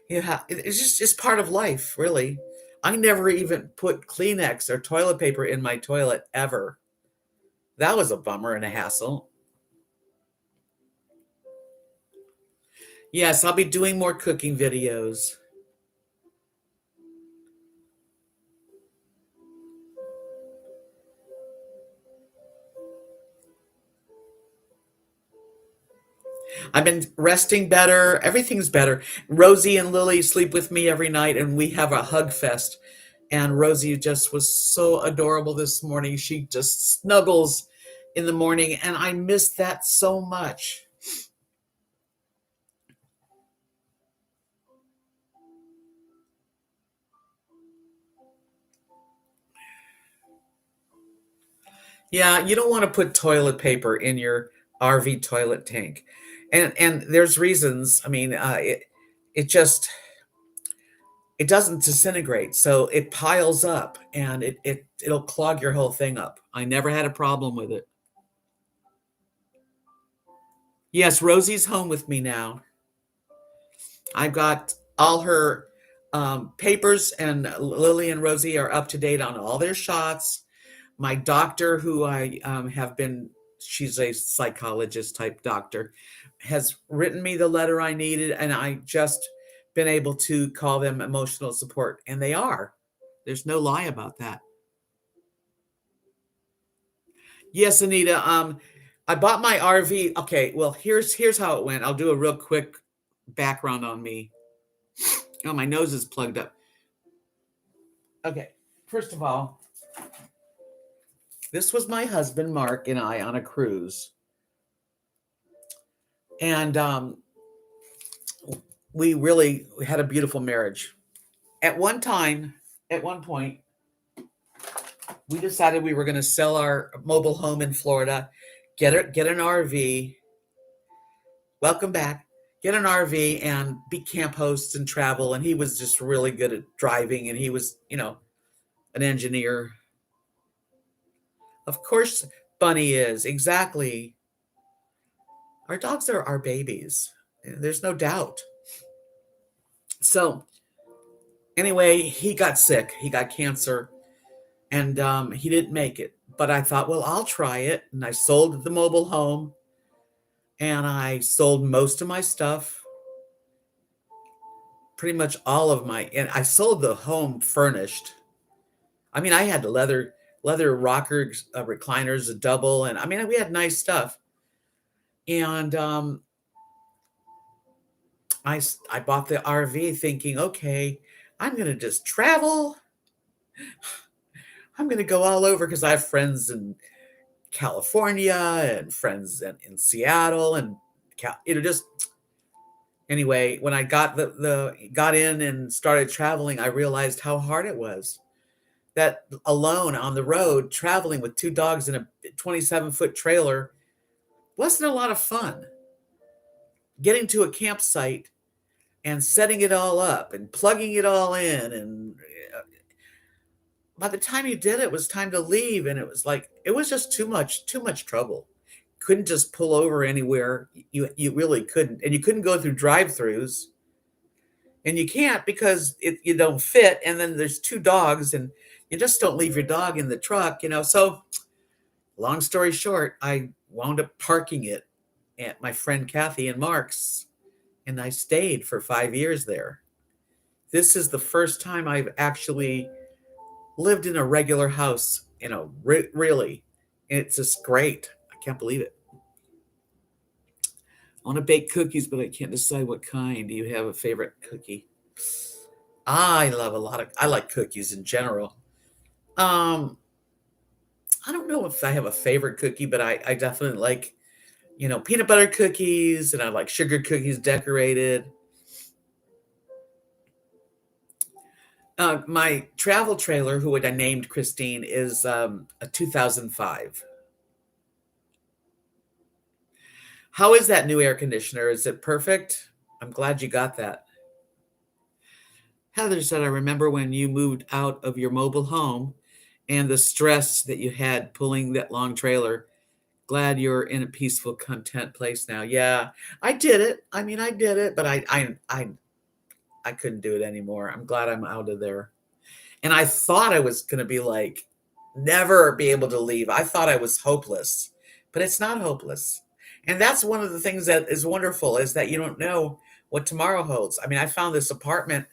it's just part of life, really. I never even put Kleenex or toilet paper in my toilet ever. That was a bummer and a hassle. Yes, I'll be doing more cooking videos. I've been resting better. Everything's better. Rosie and Lily sleep with me every night, and we have a hug fest. And Rosie just was so adorable this morning. She just snuggles in the morning, and I miss that so much. Yeah, you don't want to put toilet paper in your RV toilet tank, and there's reasons. I mean, it doesn't disintegrate, so it piles up, and it'll clog your whole thing up. I never had a problem with it. Yes, Rosie's home with me now. I've got all her papers, and Lily and Rosie are up to date on all their shots. My doctor, who I have been, she's a psychologist type doctor, has written me the letter I needed, and I just been able to call them emotional support, and they are. There's no lie about that. Yes, Anita. I bought my RV. Okay, well, here's how it went. I'll do a real quick background on me. Oh, my nose is plugged up. Okay, first of all, this was my husband Mark and I on a cruise, and we really had a beautiful marriage. At one time, at one point, we decided we were going to sell our mobile home in Florida, get an RV. Welcome back. Get an RV and be camp hosts and travel. And he was just really good at driving, and he was, an engineer. Of course, Bunny is exactly. Our dogs are our babies. There's no doubt. So anyway, he got sick. He got cancer, and he didn't make it. But I thought, well, I'll try it. And I sold the mobile home, and I sold most of my stuff, pretty much all of my, and I sold the home furnished. I mean, I had the leather rockers, recliners, a double, and I mean, we had nice stuff. And I bought the RV thinking, okay, I'm gonna just travel. I'm gonna go all over because I have friends in California and friends in Seattle and just anyway. When I got the got in and started traveling, I realized how hard it was. That alone on the road, traveling with two dogs in a 27-foot trailer wasn't a lot of fun. Getting to a campsite and setting it all up and plugging it all in, and by the time you did it, it was time to leave, and it was like it was just too much trouble. Couldn't just pull over anywhere. You really couldn't, and you couldn't go through drive-throughs, and you can't because you don't fit. And then there's two dogs, and you just don't leave your dog in the truck. So long story short, I wound up parking it at my friend Kathy and Mark's, and I stayed for 5 years there. This is the first time I've actually lived in a regular house, really. It's just great. I can't believe it. I want to bake cookies, but I can't decide what kind. Do you have a favorite cookie? I like cookies in general. Um, I don't know if I have a favorite cookie, but I definitely like, peanut butter cookies, and I like sugar cookies decorated. My travel trailer, who I named Christine, is a 2005. How is that new air conditioner? Is it perfect? I'm glad you got that. Heather said, I remember when you moved out of your mobile home and the stress that you had pulling that long trailer. Glad you're in a peaceful, content place now. Yeah, I did it. I mean, I did it, but I couldn't do it anymore. I'm glad I'm out of there. And I thought I was going to be like, never be able to leave. I thought I was hopeless, but it's not hopeless. And that's one of the things that is wonderful, is that you don't know what tomorrow holds. I mean, I found this apartment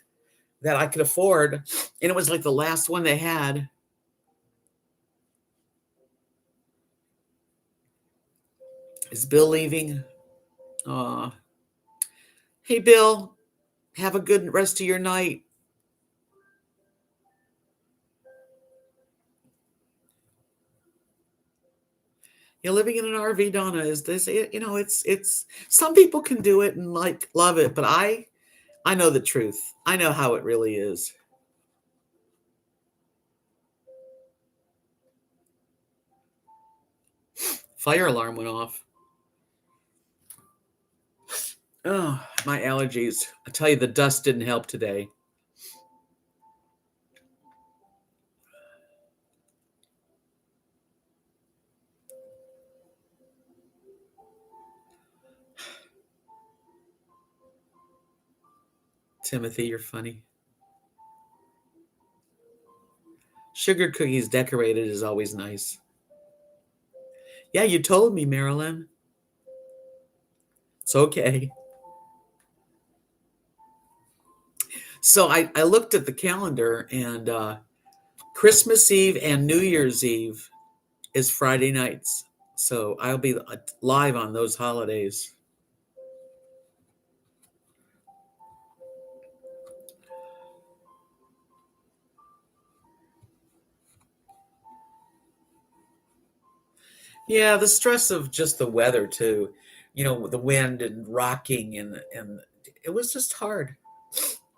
that I could afford, and it was like the last one they had. Is Bill leaving? Uh, hey, Bill, have a good rest of your night. You're living in an RV, Donna. Is this it? It's some people can do it and like love it, but I know the truth. I know how it really is. Fire alarm went off. Oh, my allergies. I tell you, the dust didn't help today. Timothy, you're funny. Sugar cookies decorated is always nice. Yeah, you told me, Marilyn. It's okay. So I looked at the calendar, and Christmas Eve and New Year's Eve is Friday nights. So I'll be live on those holidays. Yeah, the stress of just the weather too, the wind and rocking, and it was just hard.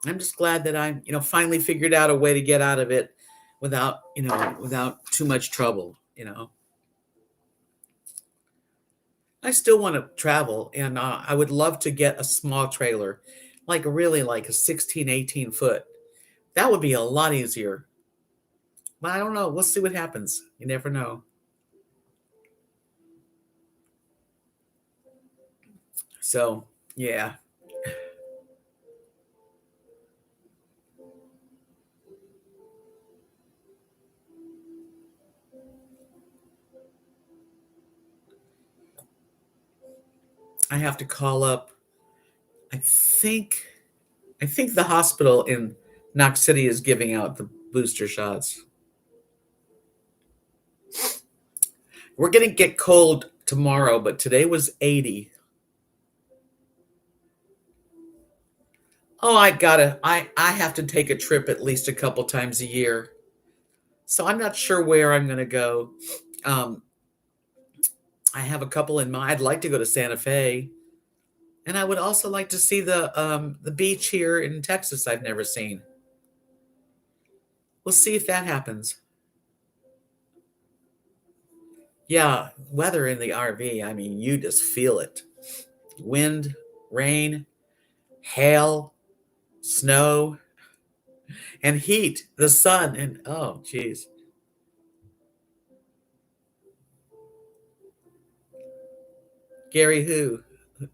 I'm just glad that finally figured out a way to get out of it without too much trouble. I still want to travel, and I would love to get a small trailer, like really like a 16, 18 foot. That would be a lot easier. But I don't know. We'll see what happens. You never know. So, yeah, I have to call up. I think I think the hospital in Knox City is giving out the booster shots. We're going to get cold tomorrow, but today was 80. Oh, I have to take a trip at least a couple times a year. So I'm not sure where I'm going to go. Um, I have a couple in mind. I'd like to go to Santa Fe, and I would also like to see the beach here in Texas I've never seen. We'll see if that happens. Yeah, weather in the RV, I mean, you just feel it. Wind, rain, hail, snow, and heat, the sun, and oh, geez. Gary, who?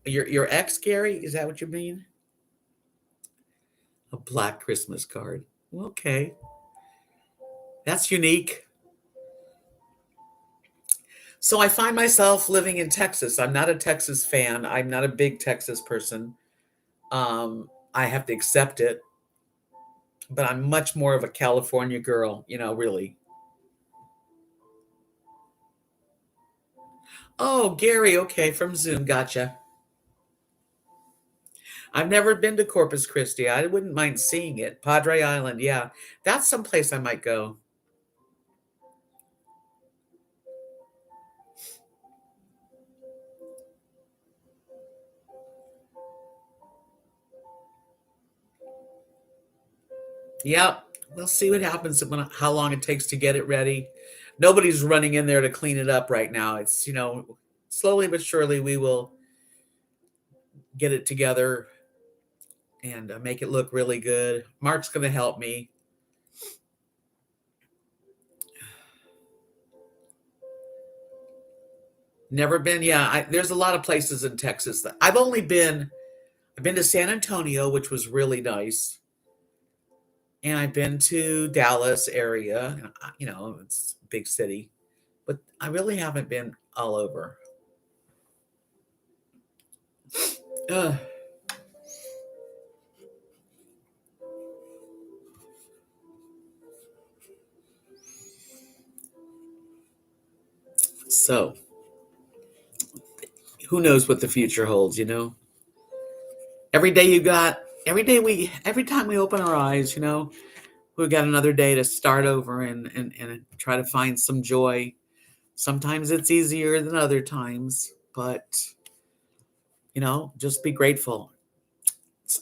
Your ex, Gary? Is that what you mean? A black Christmas card. Okay, that's unique. So I find myself living in Texas. I'm not a Texas fan. I'm not a big Texas person. I have to accept it, but I'm much more of a California girl, really. Oh, Gary, okay, from Zoom, gotcha. I've never been to Corpus Christi. I wouldn't mind seeing it. Padre Island, yeah. That's someplace I might go. Yep. We'll see what happens how long it takes to get it ready. Nobody's running in there to clean it up right now. It's, slowly but surely we will get it together and make it look really good. Mark's going to help me. Never been. Yeah, there's a lot of places in Texas that I've been to San Antonio, which was really nice. And I've been to Dallas area, it's a big city, but I really haven't been all over. Ugh. So, who knows what the future holds? Every day every time we open our eyes, we've got another day to start over and try to find some joy. Sometimes it's easier than other times, but just be grateful.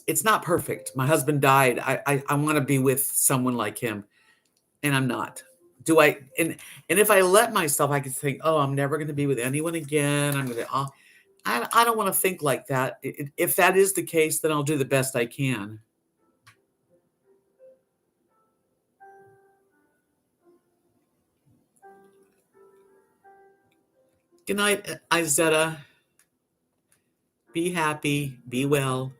It's not perfect. My husband died. I want to be with someone like him, and I'm not. Do I? And if I let myself, I could think, oh, I'm never going to be with anyone again. I'm going to. I don't want to think like that. If that is the case, then I'll do the best I can. Good night, Izetta. Be happy. Be well.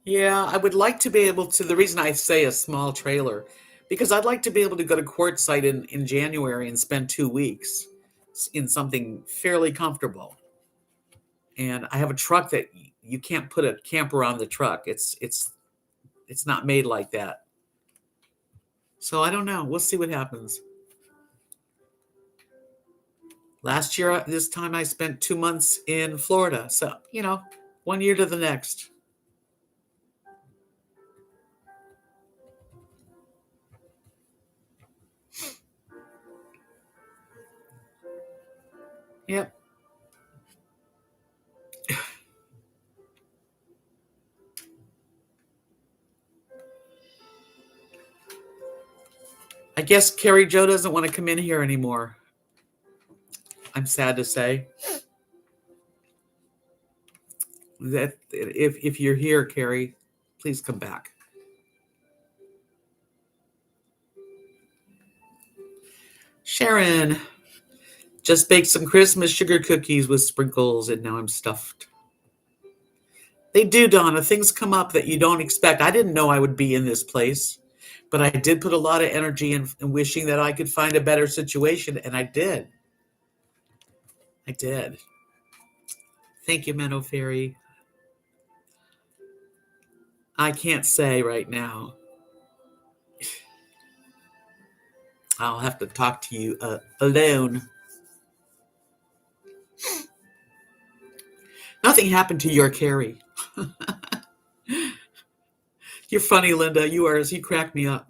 Yeah, I would like to be able to. The reason I say a small trailer, because I'd like to be able to go to Quartzsite in January and spend 2 weeks in something fairly comfortable. And I have a truck that you can't put a camper on the truck. It's not made like that. So I don't know. We'll see what happens. Last year, this time I spent 2 months in Florida. So, one year to the next. Yep. I guess Carrie Joe doesn't want to come in here anymore. I'm sad to say that if you're here, Carrie, please come back. Sharon, just baked some Christmas sugar cookies with sprinkles, and now I'm stuffed. They do, Donna. Things come up that you don't expect. I didn't know I would be in this place, but I did put a lot of energy in wishing that I could find a better situation, and I did. I did. Thank you, Menno Fairy. I can't say right now. I'll have to talk to you alone. Nothing happened to your Carrie. You're funny, Linda. You are. You crack me up.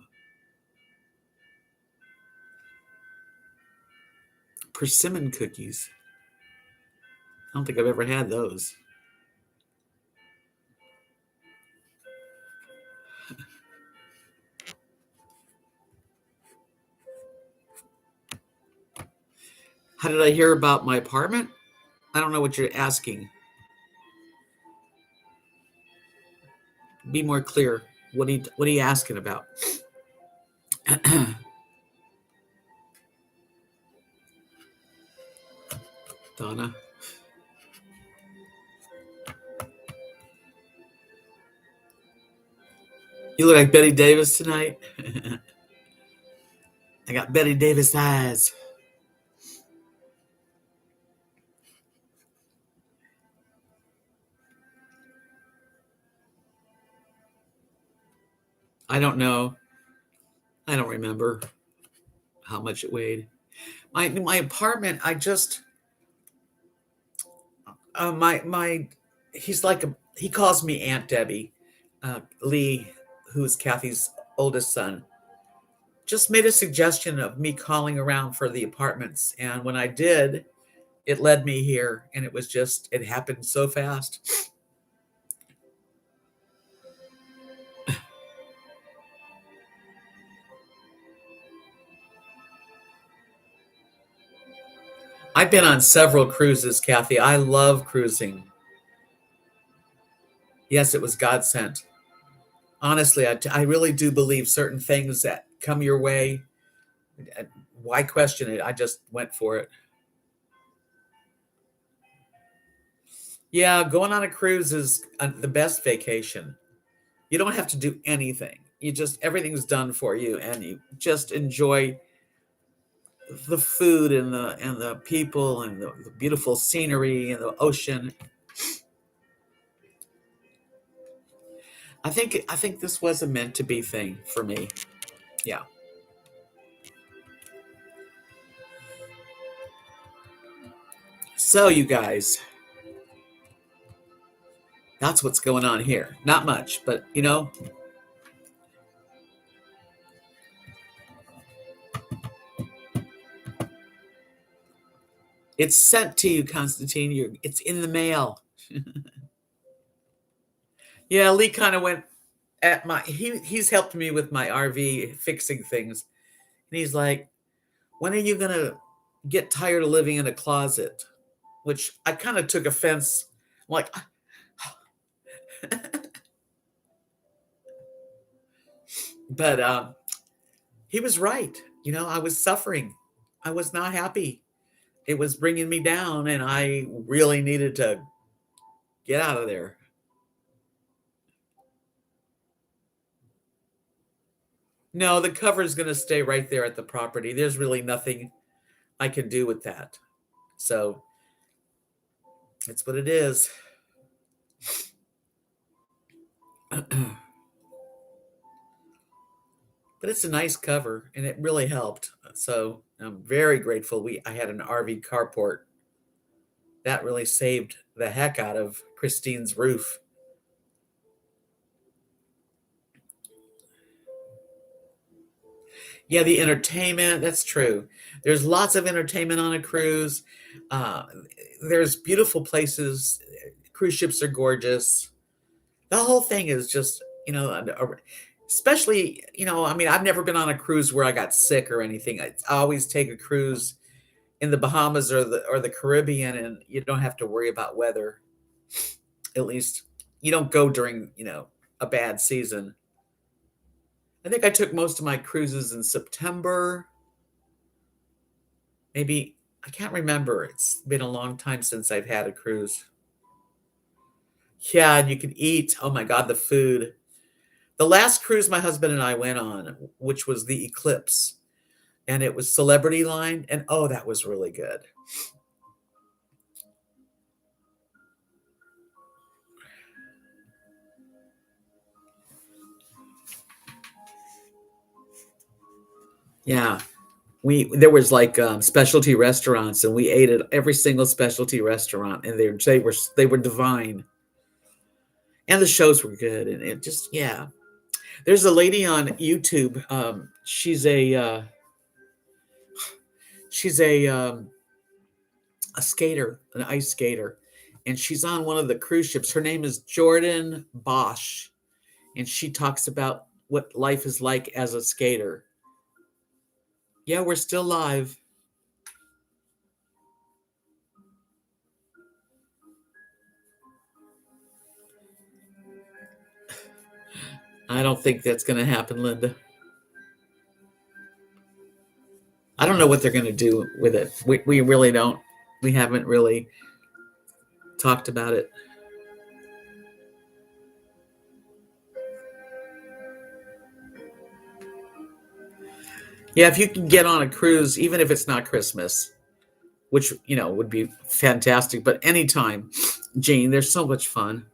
Persimmon cookies. I don't think I've ever had those. How did I hear about my apartment? I don't know what you're asking. Be more clear. What are you asking about? Donna. You look like Betty Davis tonight. I got Betty Davis eyes. I don't know. I don't remember how much it weighed. My apartment, I just my he's like he calls me Aunt Debbie. Lee, who's Kathy's oldest son, just made a suggestion of me calling around for the apartments, and when I did, it led me here, and it happened so fast. I've been on several cruises, Kathy. I love cruising. Yes, it was God sent. Honestly, I really do believe certain things that come your way. Why question it? I just went for it. Yeah, going on a cruise is the best vacation. You don't have to do anything. Everything's done for you, and you just enjoy the food and the people and the beautiful scenery and the ocean. I think this was a meant to be thing for me. Yeah. So you guys, that's what's going on here. Not much, but it's sent to you, Constantine. It's in the mail. Yeah, Lee kind of went at he's helped me with my RV fixing things. And he's like, "When are you going to get tired of living in a closet?" Which I kind of took offense. I'm like, but he was right. I was suffering. I was not happy. It was bringing me down, and I really needed to get out of there. No, the cover is going to stay right there at the property. There's really nothing I can do with that. So it's what it is. But it's a nice cover, and it really helped. So I'm very grateful. I had an RV carport that really saved the heck out of Christine's roof. Yeah, the entertainment, that's true. There's lots of entertainment on a cruise. Uh, there's beautiful places. Cruise ships are gorgeous. The whole thing is just, especially, I mean, I've never been on a cruise where I got sick or anything. I always take a cruise in the Bahamas or the Caribbean, and you don't have to worry about weather. At least you don't go during, a bad season. I think I took most of my cruises in September. Maybe I can't remember. It's been a long time since I've had a cruise. Yeah, and you can eat. Oh my God, the food. The last cruise my husband and I went on, which was the Eclipse, and it was Celebrity Line, and oh, that was really good. Yeah, we there was like specialty restaurants, and we ate at every single specialty restaurant, and they were divine, and the shows were good, and it just yeah. There's a lady on YouTube. She's a skater, an ice skater, and she's on one of the cruise ships. Her name is Jordan Bosch, and she talks about what life is like as a skater. Yeah, we're still live. I don't think that's going to happen, Linda. I don't know what they're going to do with it. We really don't. We haven't really talked about it. Yeah, if you can get on a cruise, even if it's not Christmas, which would be fantastic, but anytime, Gene, there's so much fun.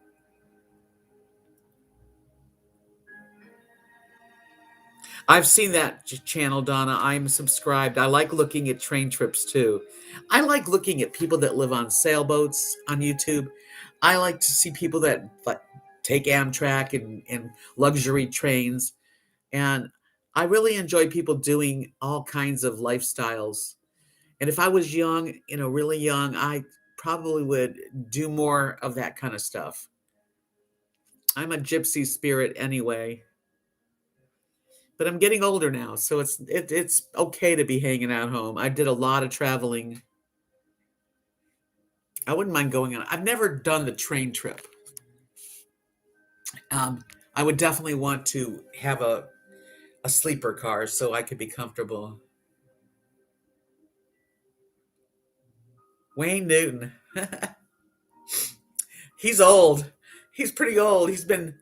I've seen that channel, Donna. I'm subscribed. I like looking at train trips too. I like looking at people that live on sailboats on YouTube. I like to see people that like take Amtrak and luxury trains. And I really enjoy people doing all kinds of lifestyles. And if I was young, really young, I probably would do more of that kind of stuff. I'm a gypsy spirit anyway. But I'm getting older now, so it's okay to be hanging out home. I did a lot of traveling. I wouldn't mind going on. I've never done the train trip. I would definitely want to have a sleeper car so I could be comfortable. Wayne Newton. He's old. He's pretty old. He's been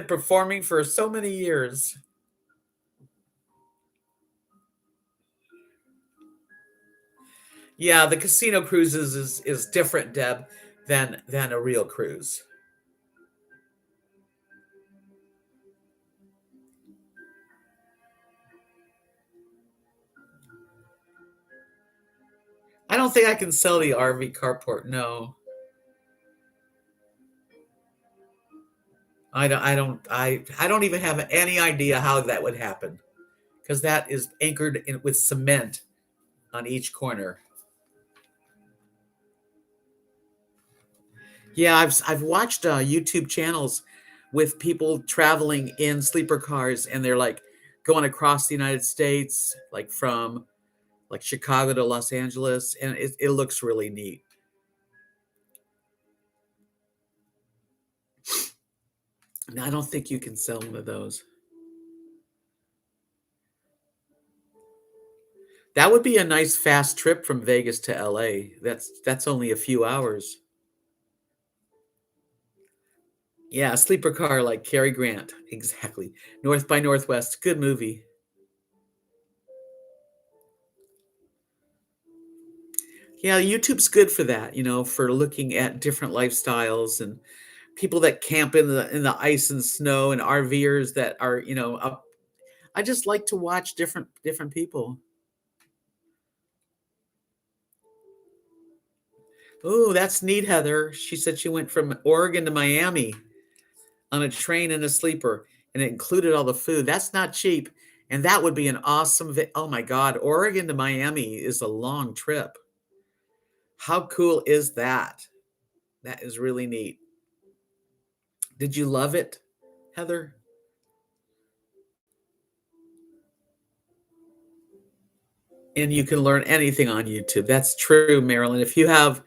performing for so many years. Yeah, the casino cruises is different, Deb, than a real cruise. I don't think I can sell the RV carport. No. I don't even have any idea how that would happen because that is anchored in with cement on each corner. Yeah, I've watched YouTube channels with people traveling in sleeper cars, and they're like going across the United States, like from like Chicago to Los Angeles, and it looks really neat. And I don't think you can sell one of those. That would be a nice fast trip from Vegas to LA. That's only a few hours. Yeah, sleeper car like Cary Grant. Exactly. North by Northwest. Good movie. Yeah, YouTube's good for that, for looking at different lifestyles and people that camp in the ice and snow and RVers that are, up. I just like to watch different people. Oh, that's neat, Heather. She said she went from Oregon to Miami on a train and a sleeper, and it included all the food. That's not cheap. And that would be an awesome oh my God, Oregon to Miami is a long trip. How cool is that? That is really neat. Did you love it, Heather? And you can learn anything on YouTube. That's true, Marilyn. If you have,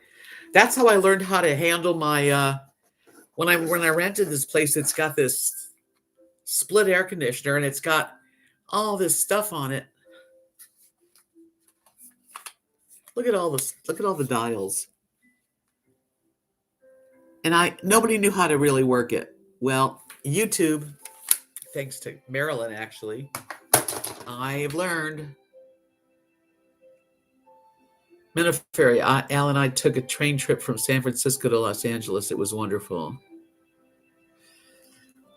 that's how I learned how to handle my when I rented this place. It's got this split air conditioner, and it's got all this stuff on it. Look at all this. Look at all the dials. And nobody knew how to really work it. Well, YouTube, thanks to Marilyn, actually, I've learned. Miniferi, Al and I took a train trip from San Francisco to Los Angeles. It was wonderful.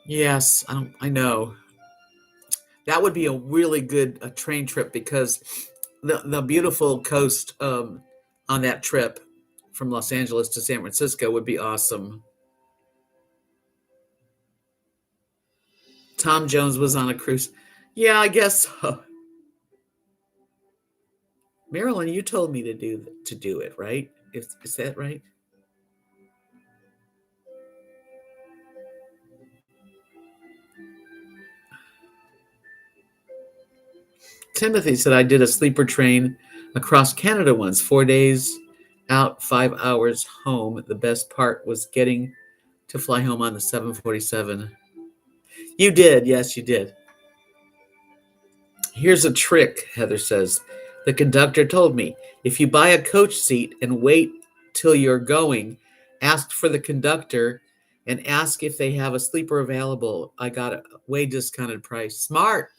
Yes, I know. That would be a really good train trip because the beautiful coast on that trip from Los Angeles to San Francisco would be awesome. Tom Jones was on a cruise. Yeah, I guess so. Marilyn, you told me to do it, right? Is that right? Timothy said I did a sleeper train across Canada once, 4 days out, 5 hours home. The best part was getting to fly home on the 747. You did, yes, you did. Here's a trick, Heather says. The conductor told me if you buy a coach seat and wait till you're going, ask for the conductor and ask if they have a sleeper available. I got a way discounted price. Smart.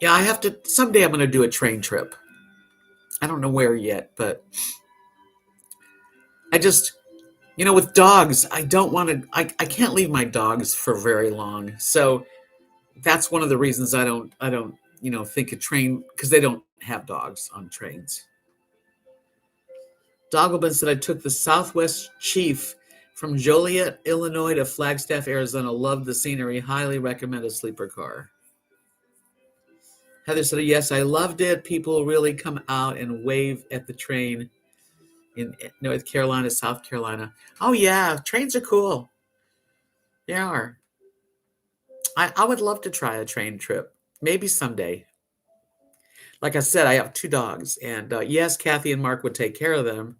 Yeah, I have to. Someday I'm going to do a train trip. I don't know where yet, but I just, with dogs, I don't want to, I can't leave my dogs for very long. So that's one of the reasons I don't think a train, because they don't have dogs on trains. Dogglebin said I took the Southwest Chief from Joliet, Illinois to Flagstaff, Arizona. Loved the scenery. Highly recommend a sleeper car. Heather said, yes, I loved it. People really come out and wave at the train in North Carolina, South Carolina. Oh, yeah, trains are cool. They are. I would love to try a train trip. Maybe someday. Like I said, I have 2 dogs. And yes, Kathy and Mark would take care of them.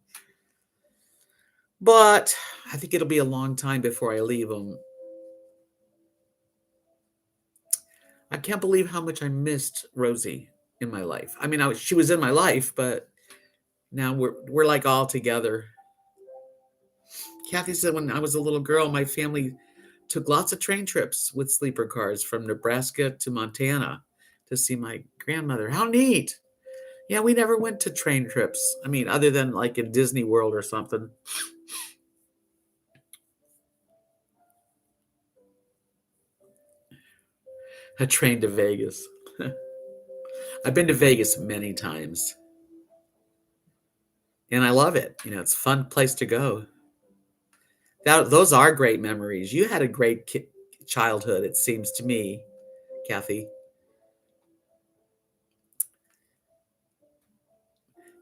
But I think it'll be a long time before I leave them. I can't believe how much I missed Rosie in my life. I mean, she was in my life, but now we're like all together. Kathy said when I was a little girl, my family took lots of train trips with sleeper cars from Nebraska to Montana to see my grandmother. How neat. Yeah, we never went to train trips. I mean, other than like in Disney World or something. A train to Vegas. I've been to Vegas many times. And I love it. It's a fun place to go. Those are great memories. You had a great childhood, it seems to me, Kathy.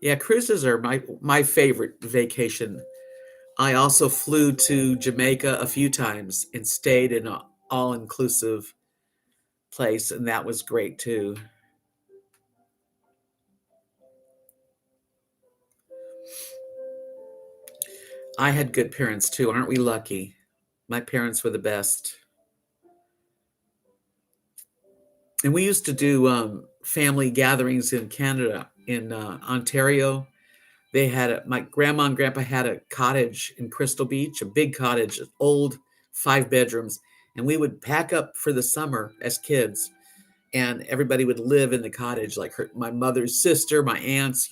Yeah, cruises are my favorite vacation. I also flew to Jamaica a few times and stayed in an all-inclusive place, and that was great too. I had good parents too. Aren't we lucky? My parents were the best. And we used to do family gatherings in Canada, in Ontario. My grandma and grandpa had a cottage in Crystal Beach, a big cottage, old 5 bedrooms. And we would pack up for the summer as kids, and everybody would live in the cottage, like my mother's sister, my aunts,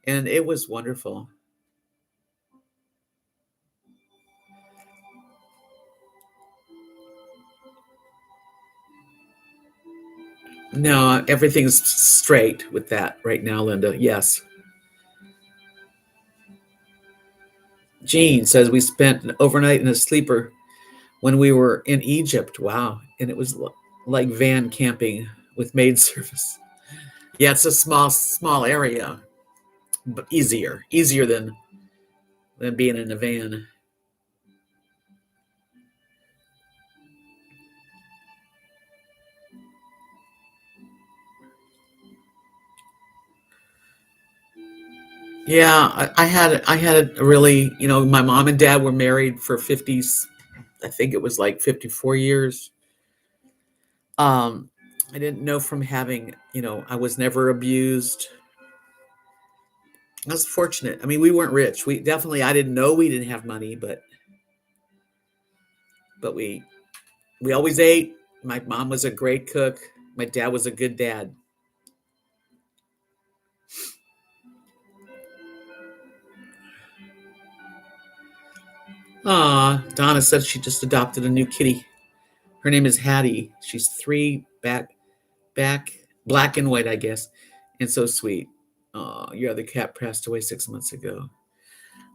and it was wonderful. No, everything's straight with that right now, Linda. Yes. Jean says we spent an overnight in a sleeper when we were in Egypt. Wow. And it was like van camping with maid service. Yeah, it's a small area, but easier than being in a van. Yeah, I had a really, my mom and dad were married for 50s, I think it was like 54 years. Um, I didn't know from having, I was never abused. I was fortunate. I mean, we weren't rich. I didn't know we didn't have money, but we always ate. My mom was a great cook. My dad was a good dad. Donna said she just adopted a new kitty. Her name is Hattie. She's 3, back, black and white, I guess, and so sweet. Your other cat passed away 6 months ago.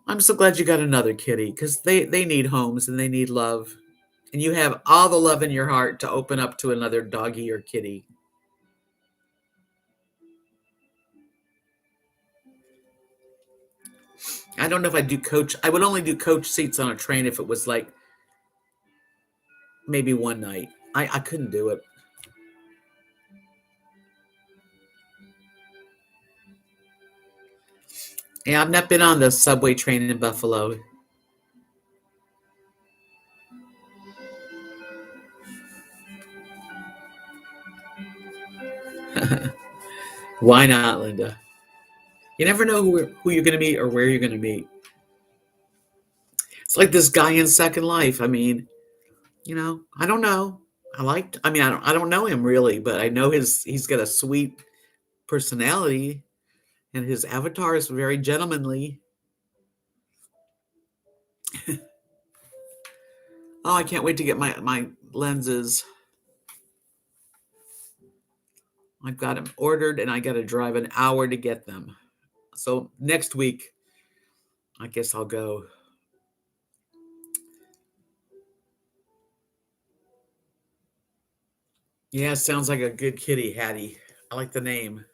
I'm so glad you got another kitty because they need homes and they need love. And you have all the love in your heart to open up to another doggy or kitty. I don't know if I do coach. I would only do coach seats on a train if it was like maybe one night. I couldn't do it. Yeah, I've not been on the subway train in Buffalo. Why not, Linda? You never know who you're going to meet or where you're going to meet. It's like this guy in Second Life. I mean, I don't know. I don't know him really, but I know he's got a sweet personality and his avatar is very gentlemanly. Oh, I can't wait to get my lenses. I've got them ordered and I got to drive an hour to get them. So next week, I guess I'll go. Yeah, sounds like a good kitty, Hattie. I like the name.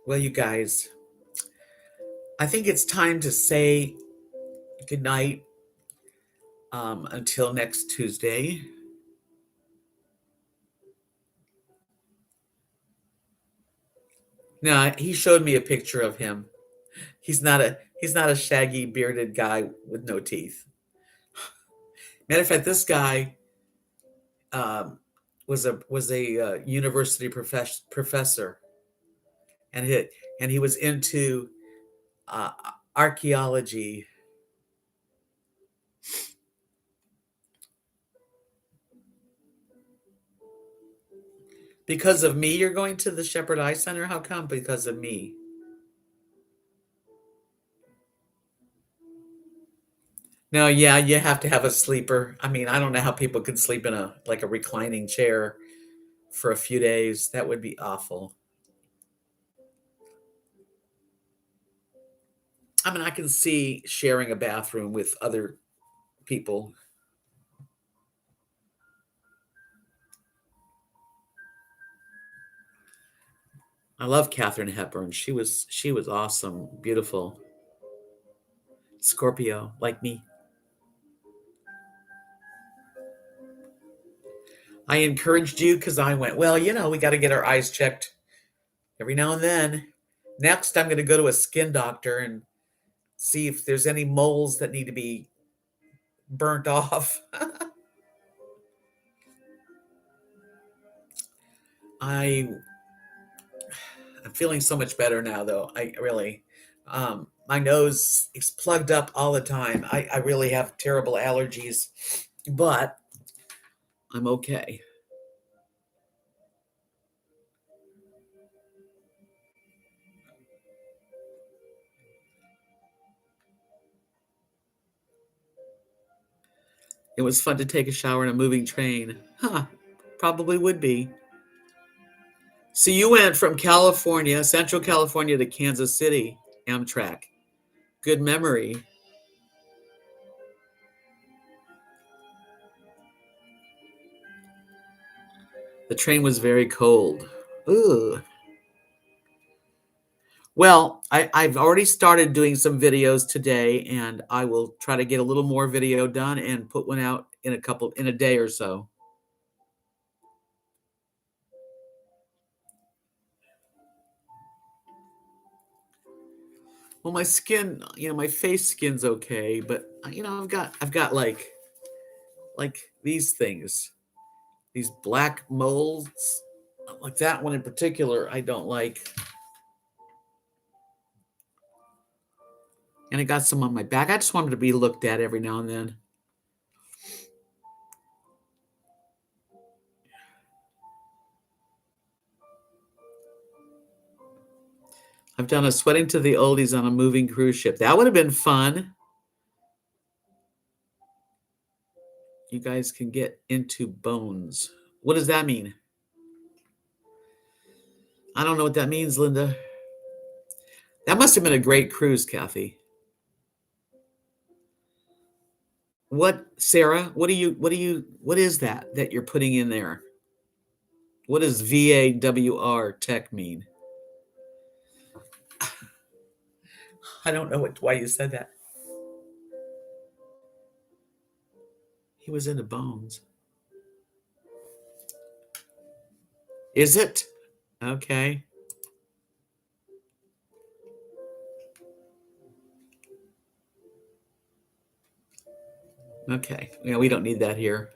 Well, you guys, I think it's time to say goodnight until next Tuesday. No, he showed me a picture of him. He's not a shaggy bearded guy with no teeth. Matter of fact, this guy um, was a university professor, and he was into uh, archaeology. Because of me, you're going to the Shepherd Eye Center. How come? Because of me. No, yeah, you have to have a sleeper. I mean, I don't know how people could sleep in a reclining chair for a few days. That would be awful. I mean, I can see sharing a bathroom with other people. I love Katharine Hepburn. She was awesome, beautiful. Scorpio, like me. I encouraged you because I went, well, we got to get our eyes checked every now and then. Next, I'm going to go to a skin doctor and see if there's any moles that need to be burnt off. I I'm feeling so much better now, though. I really, my nose is plugged up all the time. I really have terrible allergies, but I'm okay. It was fun to take a shower in a moving train. Huh, probably would be. So you went from California, Central California to Kansas City, Amtrak. Good memory. The train was very cold. Ooh. Well, I've already started doing some videos today, and I will try to get a little more video done and put one out in a day or so. Well, my skin, my face skin's okay, but I've got like these things, these black moles, like that one in particular, I don't like. And I got some on my back. I just wanted to be looked at every now and then. I've done a sweating to the oldies on a moving cruise ship. That would have been fun. You guys can get into bones. What does that mean? I don't know what that means, Linda. That must have been a great cruise, Kathy. What, Sarah? What is that you're putting in there? What does VAWR tech mean? I don't know why you said that. He was into bones. Is it? Okay. Okay. Yeah, we don't need that here.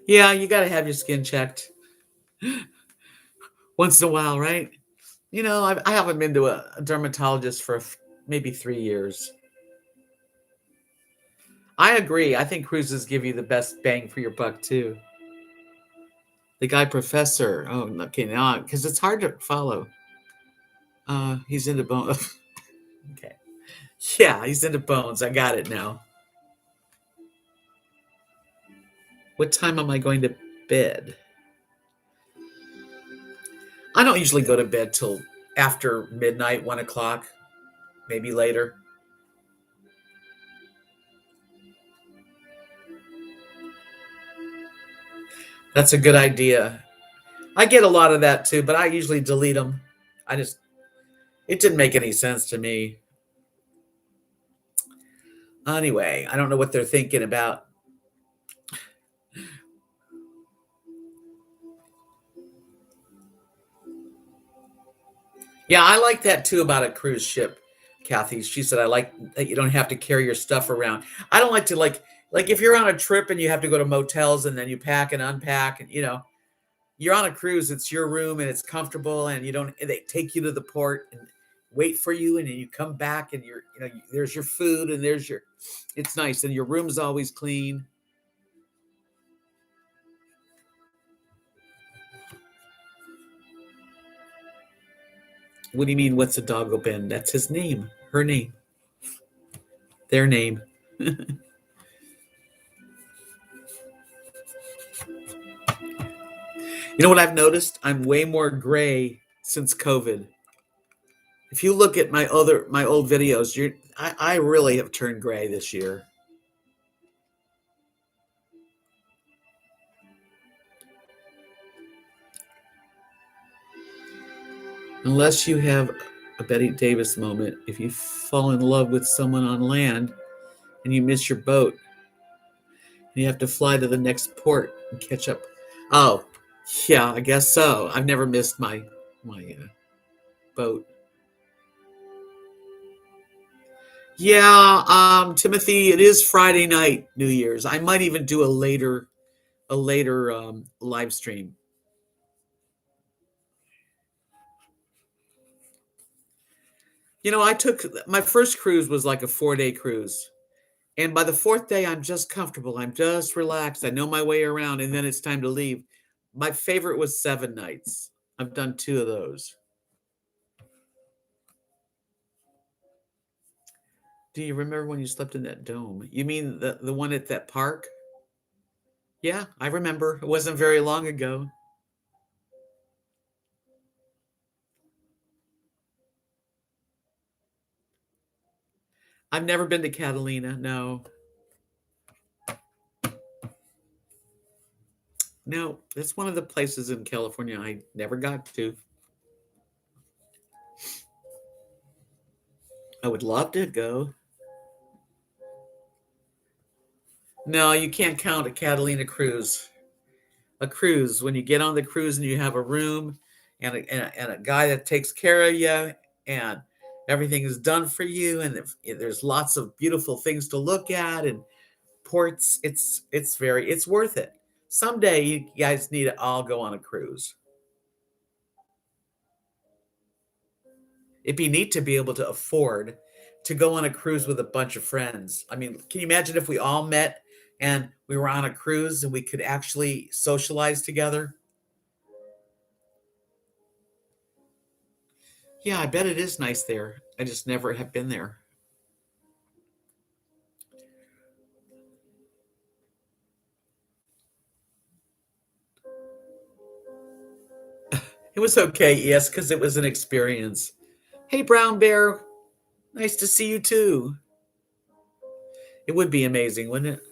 Yeah, you got to have your skin checked once in a while, right? I haven't been to a dermatologist for maybe 3 years. I agree. I think cruises give you the best bang for your buck, too. The guy professor. Oh, okay, now, because it's hard to follow. He's into bones. Okay. Yeah, he's into bones. I got it now. What time am I going to bed? I don't usually go to bed till after midnight, 1 o'clock, maybe later. That's a good idea. I get a lot of that too, but I usually delete them. It didn't make any sense to me. Anyway, I don't know what they're thinking about. Yeah, I like that too about a cruise ship, Kathy. She said, I like that you don't have to carry your stuff around. I don't like to like if you're on a trip and you have to go to motels and then you pack and unpack and you're on a cruise, it's your room and it's comfortable and they take you to the port and wait for you and then you come back and there's your food and it's nice and your room's always clean. What do you mean, what's a doggo Ben? That's his name, her name, their name. You know what I've noticed? I'm way more gray since COVID. If you look at my old videos, I really have turned gray this year. Unless you have a Betty Davis moment, if you fall in love with someone on land and you miss your boat, and you have to fly to the next port and catch up. Oh, yeah, I guess so. I've never missed my boat. Yeah, Timothy, it is Friday night, New Year's. I might even do a later live stream. I took my first cruise was like a 4-day cruise. And by the fourth day, I'm just comfortable. I'm just relaxed. I know my way around, and then it's time to leave. My favorite was 7 nights. I've done 2 of those. Do you remember when you slept in that dome? You mean the one at that park? Yeah, I remember. It wasn't very long ago. I've never been to Catalina. No. No, that's one of the places in California I never got to. I would love to go. No, you can't count a Catalina cruise. A cruise, when you get on the cruise and you have a room, and a guy that takes care of you, and everything is done for you, and if there's lots of beautiful things to look at and ports. It's worth it. Someday you guys need to all go on a cruise. It'd be neat to be able to afford to go on a cruise with a bunch of friends. I mean, can you imagine if we all met and we were on a cruise and we could actually socialize together? Yeah, I bet it is nice there. I just never have been there. It was okay, yes, because it was an experience. Hey, Brown Bear, nice to see you too. It would be amazing, wouldn't it?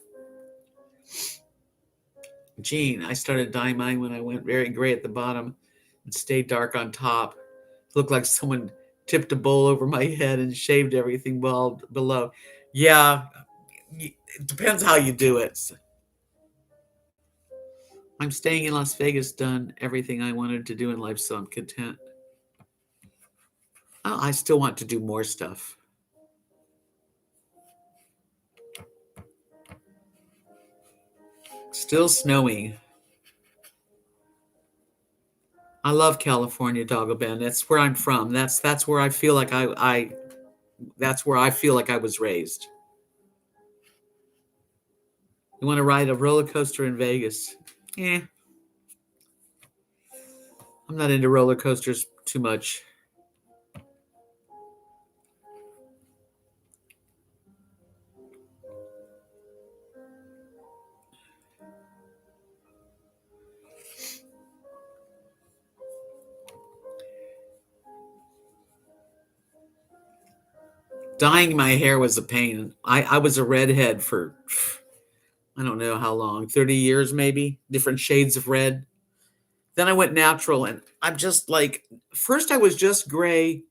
Gene, I started dyeing mine when I went very gray at the bottom and stayed dark on top. It looked like someone tipped a bowl over my head and shaved everything bald below. Yeah, it depends how you do it. I'm staying in Las Vegas, done everything I wanted to do in life, so I'm content. Oh, I still want to do more stuff. Still snowing. I love California, Doggo Bend. That's where I'm from. That's where I feel like I that's where I feel like I was raised. You want to ride a roller coaster in Vegas? Eh, I'm not into roller coasters too much. Dyeing my hair was a pain. I was a redhead for I don't know how long, 30 years maybe, different shades of red. Then I went natural and I'm just like, first I was just gray,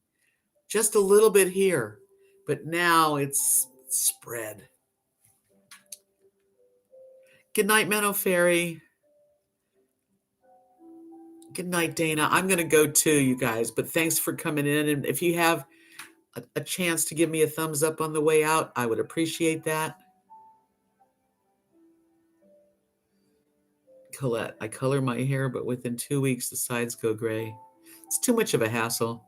just a little bit here, but now it's spread. Good night, Menno Fairy. Good night, Dana. I'm going to go too, you guys, but thanks for coming in. And if you have a chance to give me a thumbs up on the way out, I would appreciate that. Colette, I color my hair, but within 2 weeks, the sides go gray. It's too much of a hassle.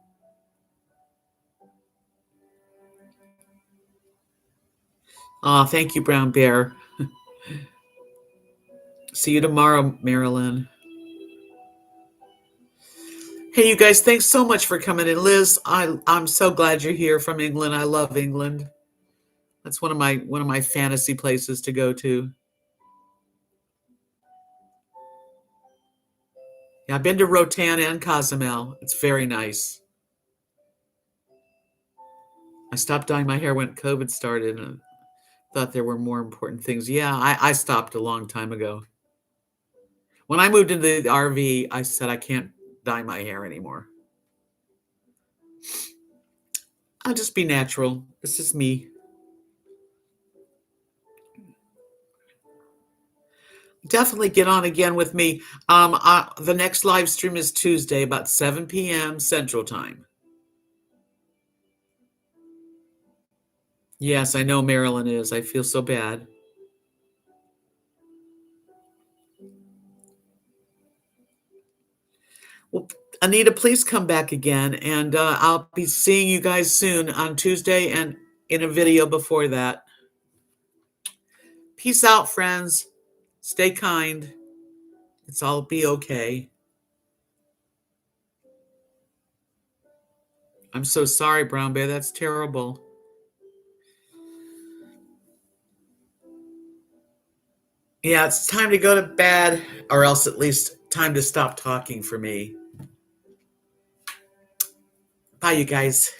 Oh, thank you, Brown Bear. See you tomorrow, Marilyn. Hey, you guys, thanks so much for coming in. Liz, I'm so glad you're here from England. I love England. That's one of my fantasy places to go to. Yeah, I've been to Rotan and Cozumel. It's very nice. I stopped dyeing my hair when COVID started and thought there were more important things. Yeah, I stopped a long time ago. When I moved into the RV, I said I can't dye my hair anymore. I'll just be natural. This is me. Definitely get on again with me. The next live stream is Tuesday, about 7 p.m. Central Time. Yes, I know Marilyn is. I feel so bad. Well, Anita, please come back again, and I'll be seeing you guys soon on Tuesday and in a video before that. Peace out, friends. Stay kind. It's all be okay. I'm so sorry, Brown Bear. That's terrible. Yeah, it's time to go to bed, or else at least time to stop talking for me. Bye, you guys.